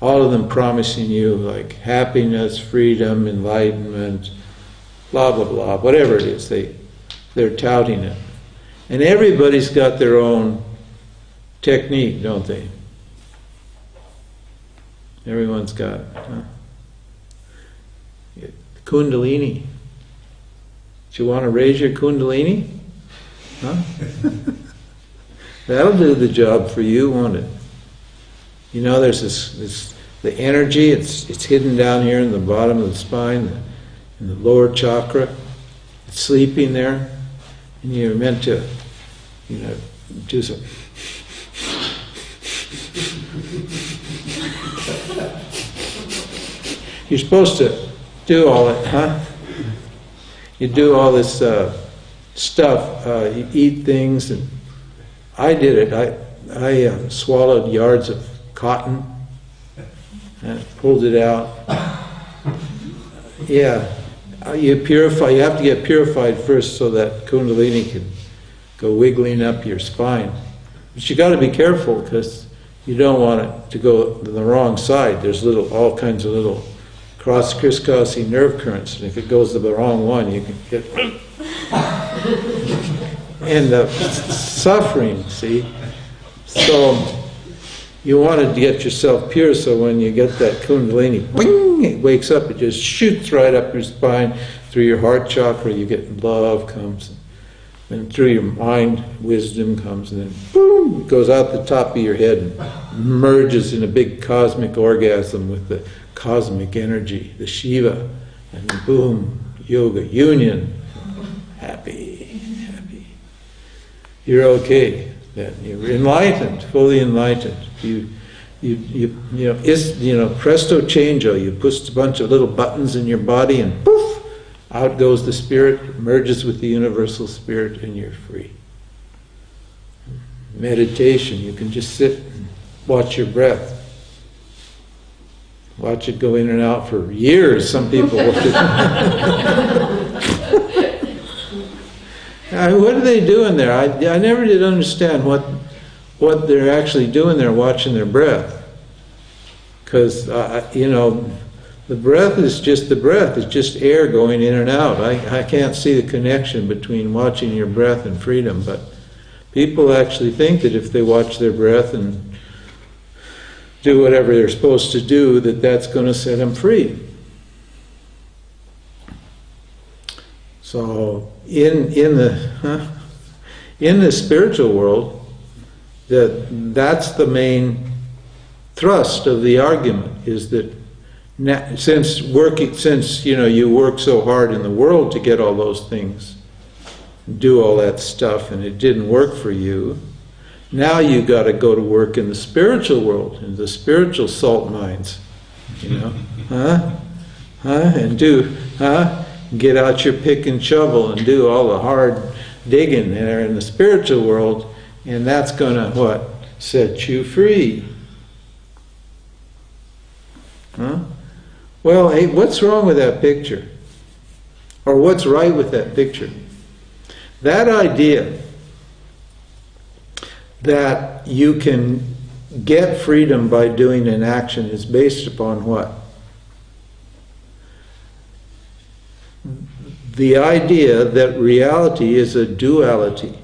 All of them promising you like happiness, freedom, enlightenment, blah, blah, blah, whatever it is, they're touting it. And everybody's got their own technique, don't they? Everyone's got Kundalini. Do you want to raise your Kundalini? Huh? That'll do the job for you, won't it? You know, there's the energy, it's hidden down here in the bottom of the spine, in the lower chakra. It's sleeping there, and you're meant to, do some. You're supposed to do all that, huh? You do all this stuff. You eat things, and I did it. I swallowed yards of cotton and pulled it out. Yeah, you purify. You have to get purified first, so that Kundalini can go wiggling up your spine. But you got to be careful, because you don't want it to go to the wrong side. There's all kinds of little crisscrossing nerve currents, and if it goes to the wrong one, you can get and suffering. See, so you want to get yourself pure, so when you get that Kundalini, wing, it wakes up, it just shoots right up your spine, through your heart chakra, you get love comes, and through your mind, wisdom comes, and then boom, it goes out the top of your head and merges in a big cosmic orgasm with the cosmic energy, the Shiva, and boom, yoga, union, happy. You're okay. Then you're enlightened, fully enlightened. Presto changeo. You push a bunch of little buttons in your body, and poof, out goes the spirit, merges with the universal spirit, and you're free. Meditation. You can just sit and watch your breath. Watch it go in and out for years. Some people watch it. What are they doing there? I never did understand what they're actually doing there, watching their breath. Because, the breath is just the breath. It's just air going in and out. I can't see the connection between watching your breath and freedom. But people actually think that if they watch their breath and do whatever they're supposed to do, that's going to set them free. So in the spiritual world, that's the main thrust of the argument, is that since you work so hard in the world to get all those things, do all that stuff, and it didn't work for you, now you got to go to work in the spiritual world, in the spiritual salt mines, and get out your pick and shovel and do all the hard digging there in the spiritual world, and that's going to what? Set you free. Well, hey, what's wrong with that picture? Or what's right with that picture? That idea that you can get freedom by doing an action is based upon what? The idea that reality is a duality.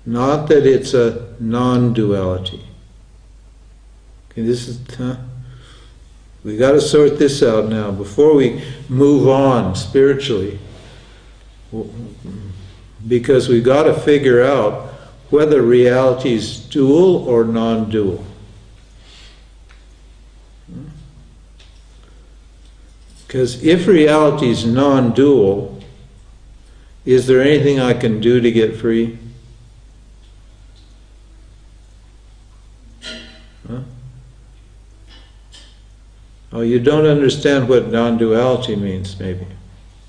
Not that it's a non-duality. Okay, we got to sort this out now before we move on spiritually, because we got to figure out whether reality is dual or non-dual. Because if reality is non-dual, is there anything I can do to get free? Oh, you don't understand what non-duality means, maybe,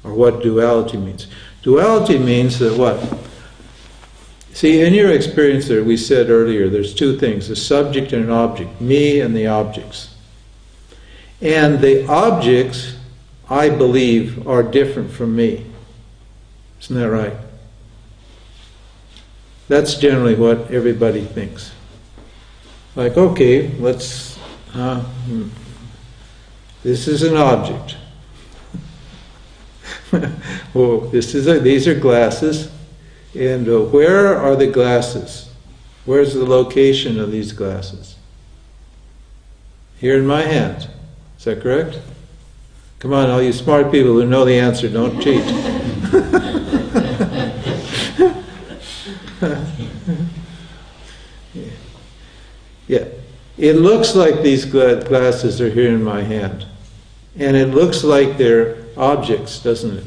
or what duality means. Duality means that what? See, in your experience there, we said earlier, there's two things, a subject and an object, me and the objects. And the objects, I believe, are different from me. Isn't that right? That's generally what everybody thinks. Like, okay, let's... this is an object. Well, these are glasses. And where are the glasses? Where's the location of these glasses? Here in my hand. Is that correct? Come on, all you smart people who know the answer, don't cheat. Yeah. It looks like these glasses are here in my hand. And it looks like they're objects, doesn't it?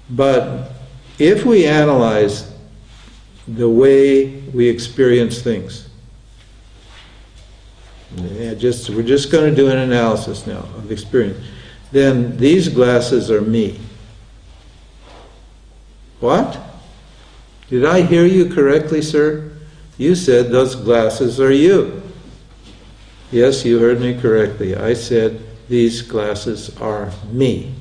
But if we analyze the way we experience things, we're just going to do an analysis now of experience, then these glasses are me. What? Did I hear you correctly, sir? You said those glasses are you. Yes, you heard me correctly. I said these glasses are me.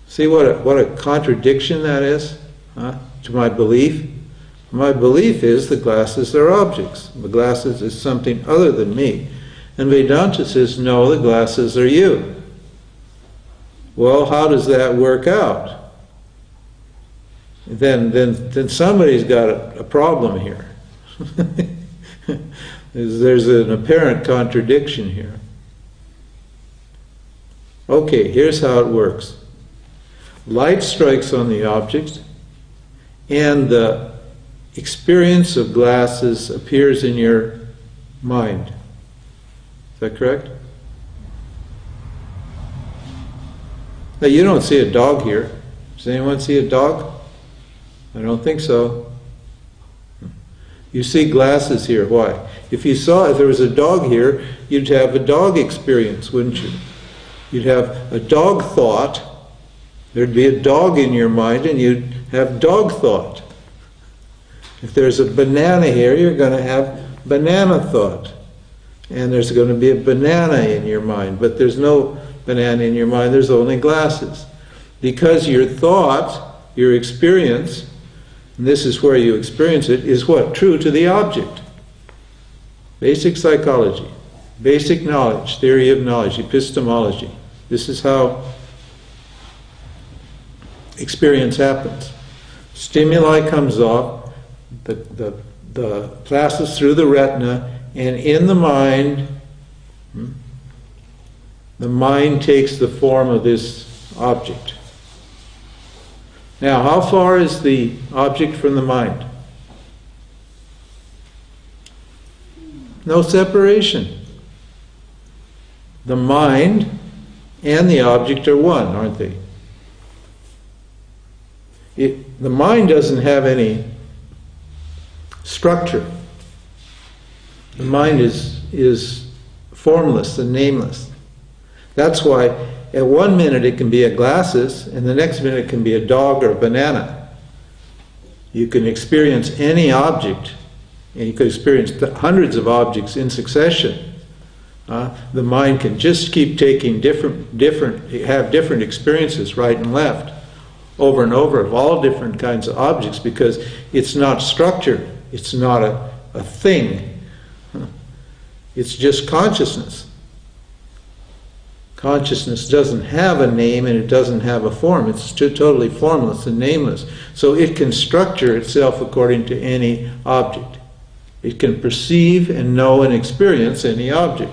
See what a contradiction that is to my belief? My belief is the glasses are objects. The glasses is something other than me. And Vedanta says, no, the glasses are you. Well, how does that work out? Then somebody's got a problem here. There's an apparent contradiction here. Okay, here's how it works. Light strikes on the object, and the experience of glasses appears in your mind. Is that correct? Now, you don't see a dog here. Does anyone see a dog? I don't think so. You see glasses here. Why? If there was a dog here, you'd have a dog experience, wouldn't you? You'd have a dog thought. There'd be a dog in your mind, and you'd have dog thought. If there's a banana here, you're going to have banana thought. And there's going to be a banana in your mind, but there's no banana in your mind, there's only glasses. Because your thought, your experience, and this is where you experience it, is what? True to the object. Basic psychology, basic knowledge, theory of knowledge, epistemology. This is how experience happens. Stimuli comes off, the passes through the retina, and in the mind, The mind takes the form of this object. Now, how far is the object from the mind? No separation. The mind and the object are one, aren't they? The mind doesn't have any structure. The mind is formless and nameless. That's why at one minute it can be a glasses, and the next minute it can be a dog or a banana. You can experience any object, and you could experience hundreds of objects in succession. The mind can just keep taking have different experiences, right and left, over and over, of all different kinds of objects, because it's not structured. It's not a thing. It's just consciousness. Consciousness doesn't have a name and it doesn't have a form. It's totally formless and nameless. So it can structure itself according to any object. It can perceive and know and experience any object.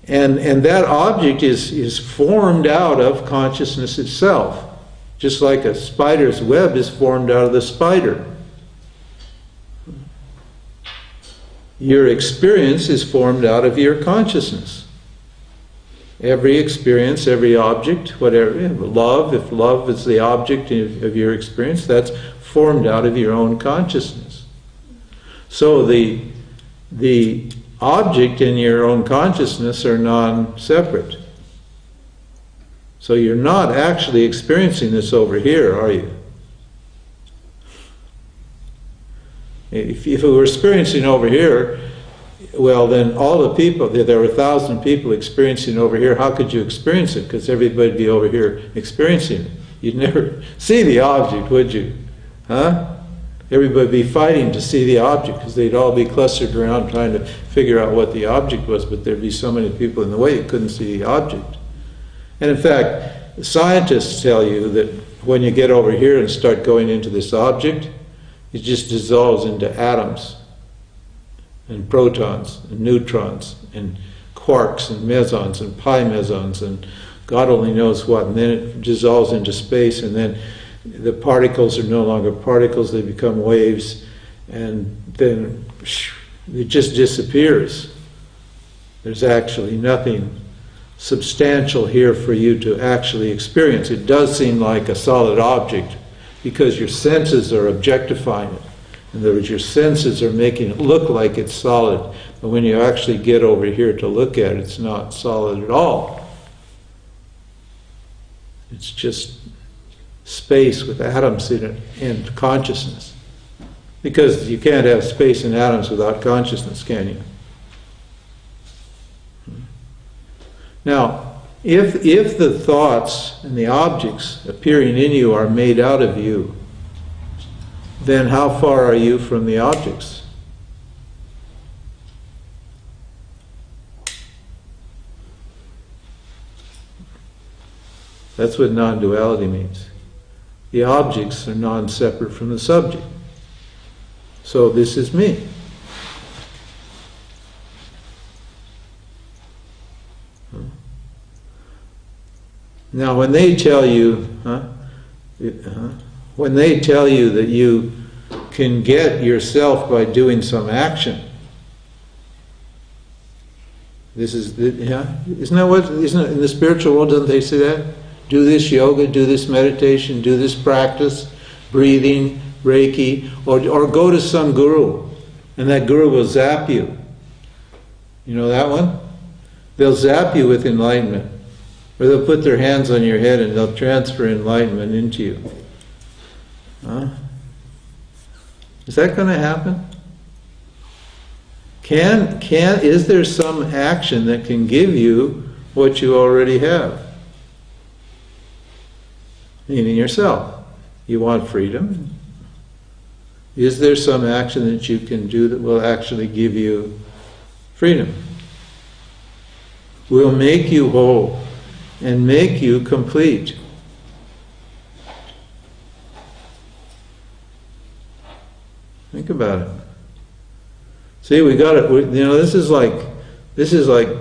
And that object is formed out of consciousness itself, just like a spider's web is formed out of the spider. Your experience is formed out of your consciousness. Every experience, every object, whatever, love, if love is the object of your experience, that's formed out of your own consciousness. So the object and your own consciousness are non-separate. So you're not actually experiencing this over here, are you? If we were experiencing over here, well, then all the people, there were 1,000 people experiencing over here, how could you experience it? Because everybody would be over here experiencing it. You'd never see the object, would you? Huh? Everybody would be fighting to see the object, because they'd all be clustered around trying to figure out what the object was, but there'd be so many people in the way you couldn't see the object. And in fact, scientists tell you that when you get over here and start going into this object, it just dissolves into atoms and protons and neutrons and quarks and mesons and pi mesons and God only knows what, and then it dissolves into space, and then the particles are no longer particles, they become waves, and then it just disappears. There's actually nothing substantial here for you to actually experience. It does seem like a solid object because your senses are objectifying it. In other words, your senses are making it look like it's solid, but when you actually get over here to look at it, it's not solid at all. It's just space with atoms in it and consciousness. Because you can't have space and atoms without consciousness, can you? Now, if the thoughts and the objects appearing in you are made out of you, then how far are you from the objects? That's what non-duality means. The objects are non-separate from the subject. So this is me. Now, when they tell you, when they tell you that you can get yourself by doing some action, this is, isn't that what? Isn't it in the spiritual world? Doesn't they say that? Do this yoga, do this meditation, do this practice, breathing, Reiki, or go to some guru, and that guru will zap you. You know that one? They'll zap you with enlightenment. Or they'll put their hands on your head and they'll transfer enlightenment into you. Huh? Is that going to happen? Is there some action that can give you what you already have? Meaning yourself. You want freedom. Is there some action that you can do that will actually give you freedom? Will make you whole and make you complete. Think about it. See, we got it. This is like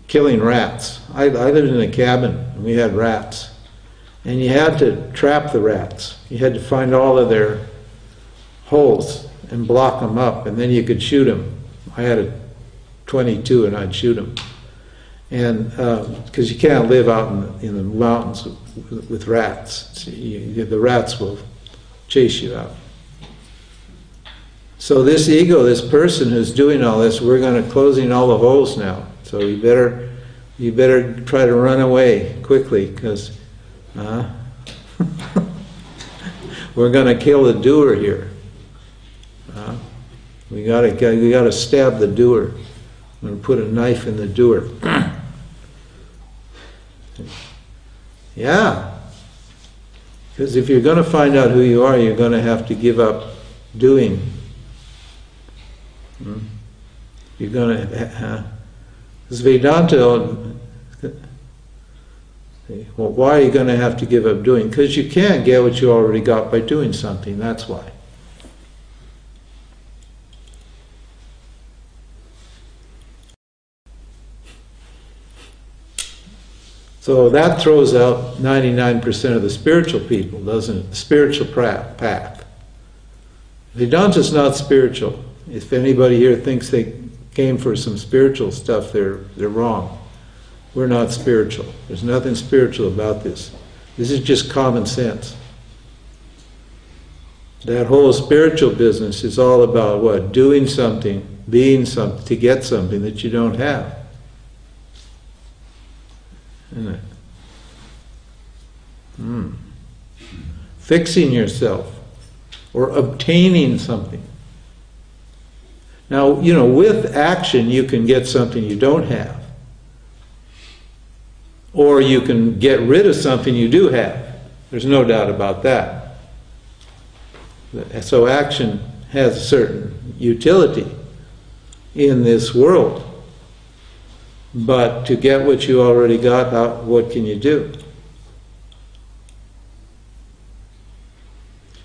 killing rats. I lived in a cabin, and we had rats. And you had to trap the rats. You had to find all of their holes and block them up, and then you could shoot them. I had a .22 and I'd shoot them. And because you can't live out in the mountains with rats. So the rats will chase you out. So this ego, this person who's doing all this, we're going to closing all the holes now. So you better try to run away quickly, because we're going to kill the doer here. We got to stab the doer. I'm going to put a knife in the doer. Yeah. Because if you're going to find out who you are, you're going to have to give up doing. You're going to... Because Vedanta... Well, why are you going to have to give up doing? Because you can't get what you already got by doing something, that's why. So that throws out 99% of the spiritual people, doesn't it? The spiritual path. Vedanta's not spiritual. If anybody here thinks they came for some spiritual stuff, they're wrong. We're not spiritual. There's nothing spiritual about this. This is just common sense. That whole spiritual business is all about what? Doing something, being something, to get something that you don't have. Isn't it? Fixing yourself or obtaining something. Now, you know, with action you can get something you don't have. Or you can get rid of something you do have. There's no doubt about that. So action has a certain utility in this world. But to get what you already got, what can you do?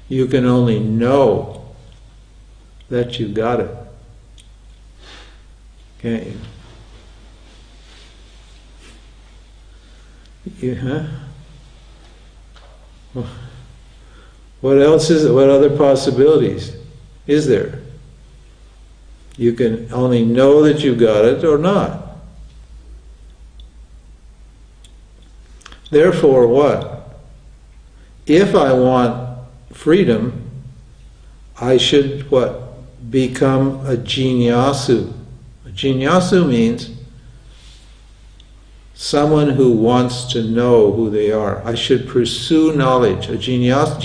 You can only know that you got it. Can't you? What else is it? What other possibilities is there? You can only know that you got it or not. Therefore, what? If I want freedom, I should what? Become a jiññāsu. A jiññāsu means someone who wants to know who they are. I should pursue knowledge. A jiññāsu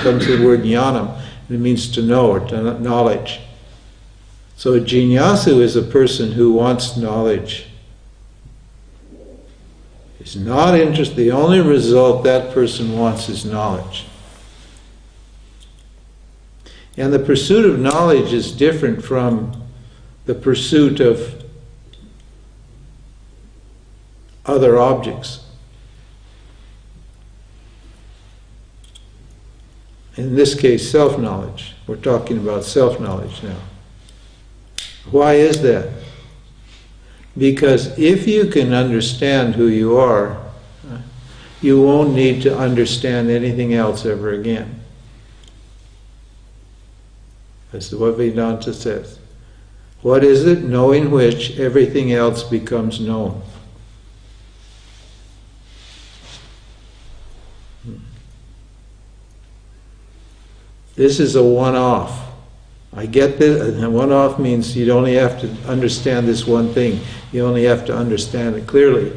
comes from the word jnanam, and it means to know or to knowledge. So a jiññāsu is a person who wants knowledge. He's not interested. The only result that person wants is knowledge. And the pursuit of knowledge is different from the pursuit of other objects. In this case, self-knowledge. We're talking about self-knowledge now. Why is that? Because if you can understand who you are, you won't need to understand anything else ever again. That's what Vedanta says. What is it? Knowing which everything else becomes known. This is a one-off. I get this, and one-off means you only have to understand this one thing. You only have to understand it clearly.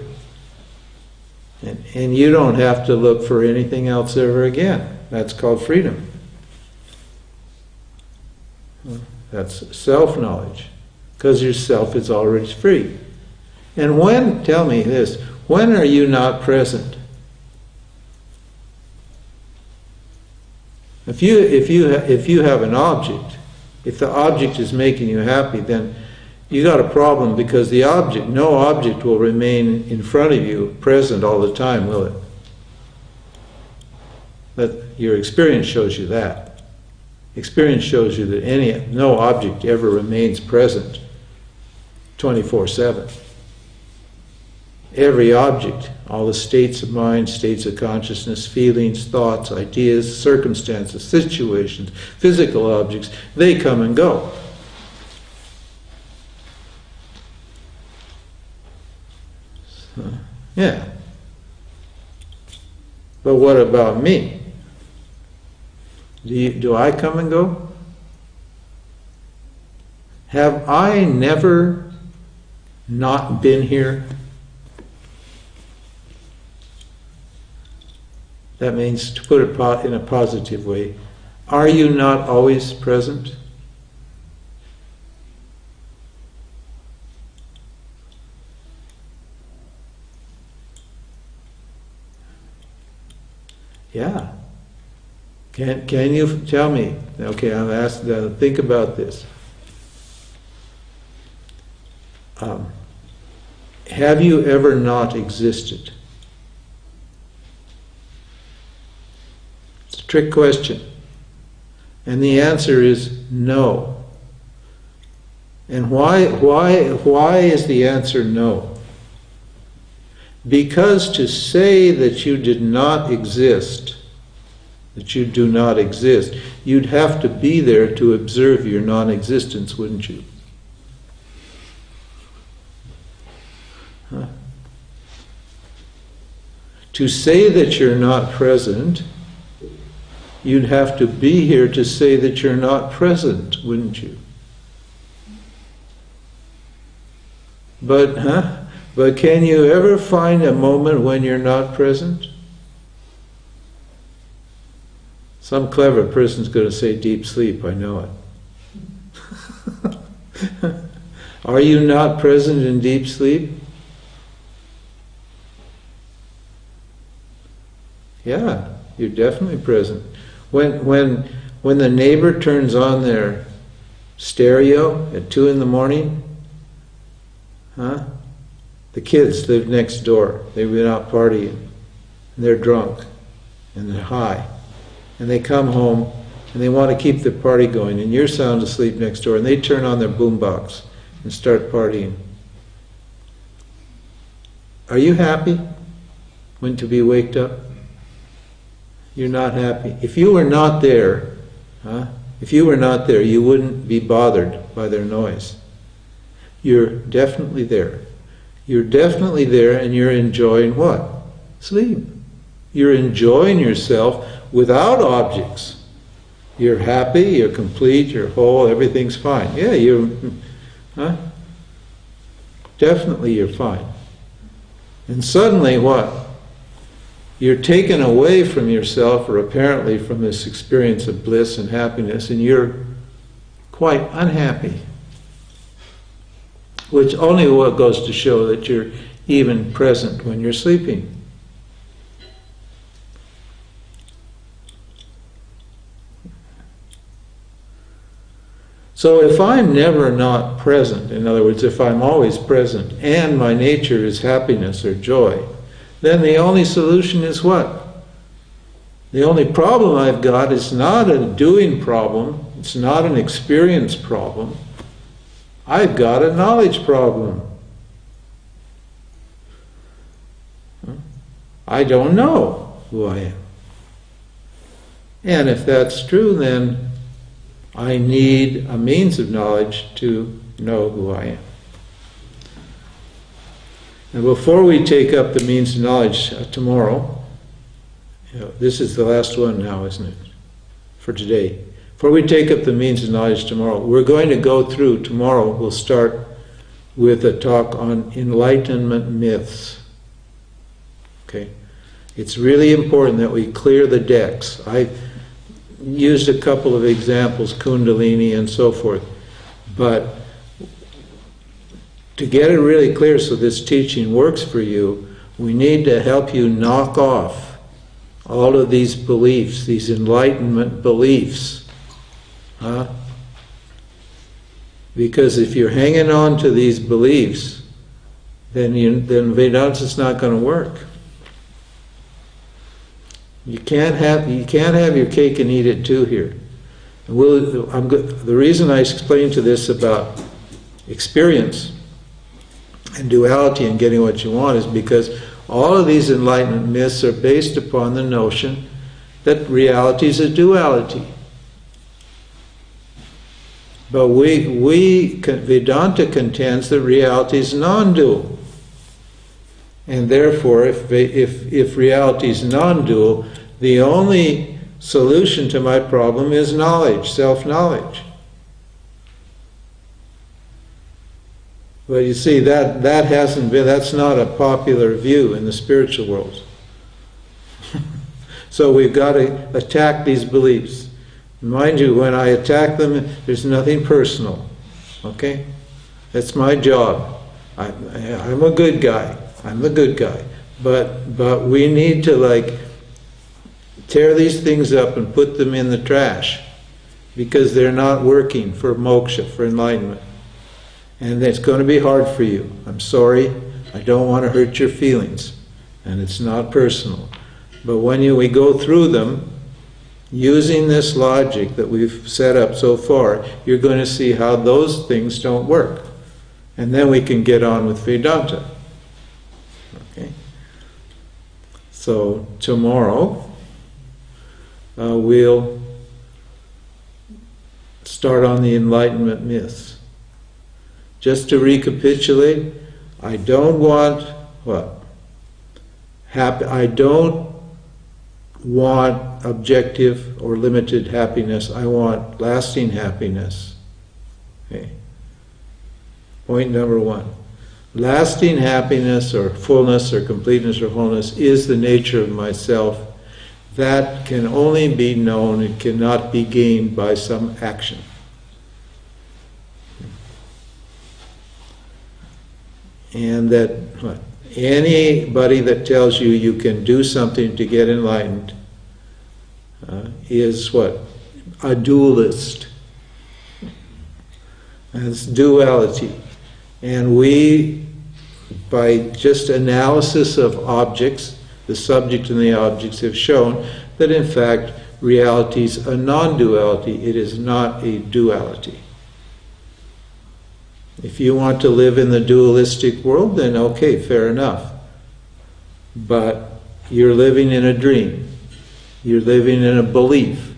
And you don't have to look for anything else ever again. That's called freedom. That's self-knowledge. Because your self is already free. And when, tell me this, when are you not present? If you have an object, if the object is making you happy, then you got a problem, because the object, no object will remain in front of you present all the time, will it? But your experience shows you that. Experience shows you that no object ever remains present. 24/7. Every object, all the states of mind, states of consciousness, feelings, thoughts, ideas, circumstances, situations, physical objects, they come and go. So, yeah. But what about me? Do I come and go? Have I never not been here? That means, to put it in a positive way, are you not always present? Yeah. Can you tell me? Okay, I'm asked. Think about this. Have you ever not existed? It's a trick question. And the answer is no. And why is the answer no? Because to say that you did not exist, that you do not exist, you'd have to be there to observe your non-existence, wouldn't you? Huh? To say that you're not present, you'd have to be here to say that you're not present, wouldn't you? But can you ever find a moment when you're not present? Some clever person's going to say deep sleep, I know it. Are you not present in deep sleep? Yeah, you're definitely present. When the neighbor turns on their stereo at 2 in the morning, the kids live next door. They've been out partying, and they're drunk, and they're high, and they come home, and they want to keep the party going, and you're sound asleep next door, and they turn on their boombox and start partying. Are you happy when to be waked up? You're not happy. If you were not there, you wouldn't be bothered by their noise. You're definitely there. You're definitely there, and you're enjoying what? Sleep. You're enjoying yourself without objects. You're happy, you're complete, you're whole, everything's fine. Yeah, definitely you're fine. And suddenly what? You're taken away from yourself, or apparently from this experience of bliss and happiness, and you're quite unhappy. Which only what goes to show that you're even present when you're sleeping. So if I'm never not present, in other words, if I'm always present, and my nature is happiness or joy, then the only solution is what? The only problem I've got is not a doing problem, it's not an experience problem. I've got a knowledge problem. I don't know who I am. And if that's true, then I need a means of knowledge to know who I am. And before we take up the means of knowledge tomorrow, this is the last one now, isn't it, for today? Before we take up the means of knowledge tomorrow, we're going to go through, tomorrow we'll start with a talk on enlightenment myths. Okay? It's really important that we clear the decks. I've used a couple of examples, Kundalini and so forth, but to get it really clear so this teaching works for you, we need to help you knock off all of these beliefs, these enlightenment beliefs. Because if you're hanging on to these beliefs, then Vedanta is not going to work. You can't have your cake and eat it too here. The reason I explained to this about experience and duality and getting what you want is because all of these enlightenment myths are based upon the notion that reality is a duality. But Vedanta contends that reality is non-dual. And therefore, if reality is non-dual, the only solution to my problem is knowledge, self-knowledge. But you see, that's not a popular view in the spiritual world. So we've got to attack these beliefs. Mind you, when I attack them, there's nothing personal. Okay? That's my job. I'm a good guy. I'm the good guy. But we need to tear these things up and put them in the trash because they're not working for moksha, for enlightenment. And it's going to be hard for you. I'm sorry. I don't want to hurt your feelings. And it's not personal. But when we go through them, using this logic that we've set up so far, you're going to see how those things don't work. And then we can get on with Vedanta. Okay? So tomorrow, we'll start on the Enlightenment myths. Just to recapitulate, I don't want what? I don't want objective or limited happiness. I want lasting happiness. Okay. Point number one. Lasting happiness or fullness or completeness or wholeness is the nature of myself. That can only be known, it cannot be gained by some action. And that anybody that tells you you can do something to get enlightened is what? A dualist. That's duality. And we, by just analysis of objects, the subject and the objects have shown that in fact reality is a non-duality, it is not a duality. If you want to live in the dualistic world, then okay, fair enough. But you're living in a dream. You're living in a belief.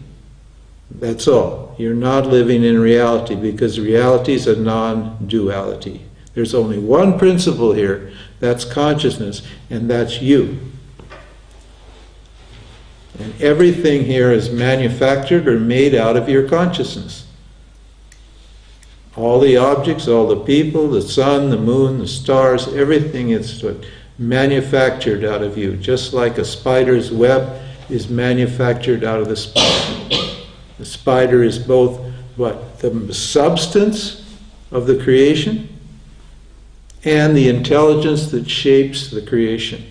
That's all. You're not living in reality because reality is a non-duality. There's only one principle here, that's consciousness, and that's you. And everything here is manufactured or made out of your consciousness. All the objects, all the people, the sun, the moon, the stars, everything is manufactured out of you. Just like a spider's web is manufactured out of the spider. The spider is both what? The substance of the creation and the intelligence that shapes the creation.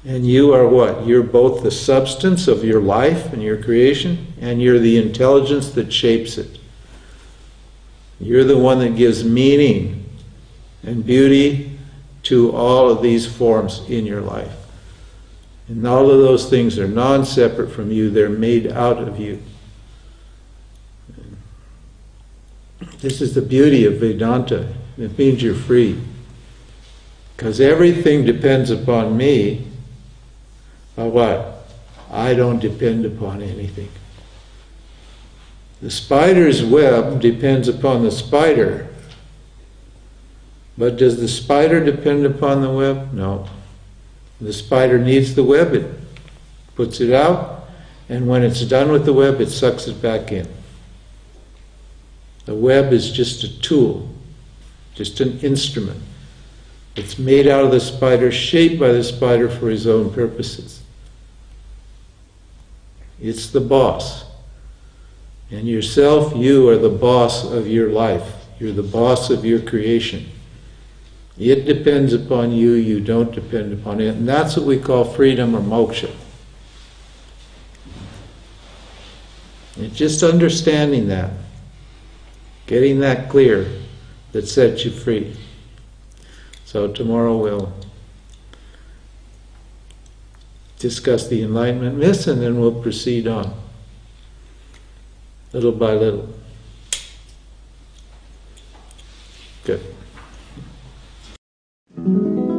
And you are what? You're both the substance of your life and your creation, and you're the intelligence that shapes it. You're the one that gives meaning and beauty to all of these forms in your life. And all of those things are non-separate from you, they're made out of you. This is the beauty of Vedanta. It means you're free. Because everything depends upon me. But what? I don't depend upon anything. The spider's web depends upon the spider. But does the spider depend upon the web? No. The spider needs the web, it puts it out, and when it's done with the web, it sucks it back in. The web is just a tool, just an instrument. It's made out of the spider, shaped by the spider for his own purposes. It's the boss. And yourself, you are the boss of your life. You're the boss of your creation. It depends upon you, you don't depend upon it. And that's what we call freedom or moksha. It's just understanding that, getting that clear, that sets you free. So tomorrow we'll discuss the enlightenment myths and then we'll proceed on, little by little. Good. you.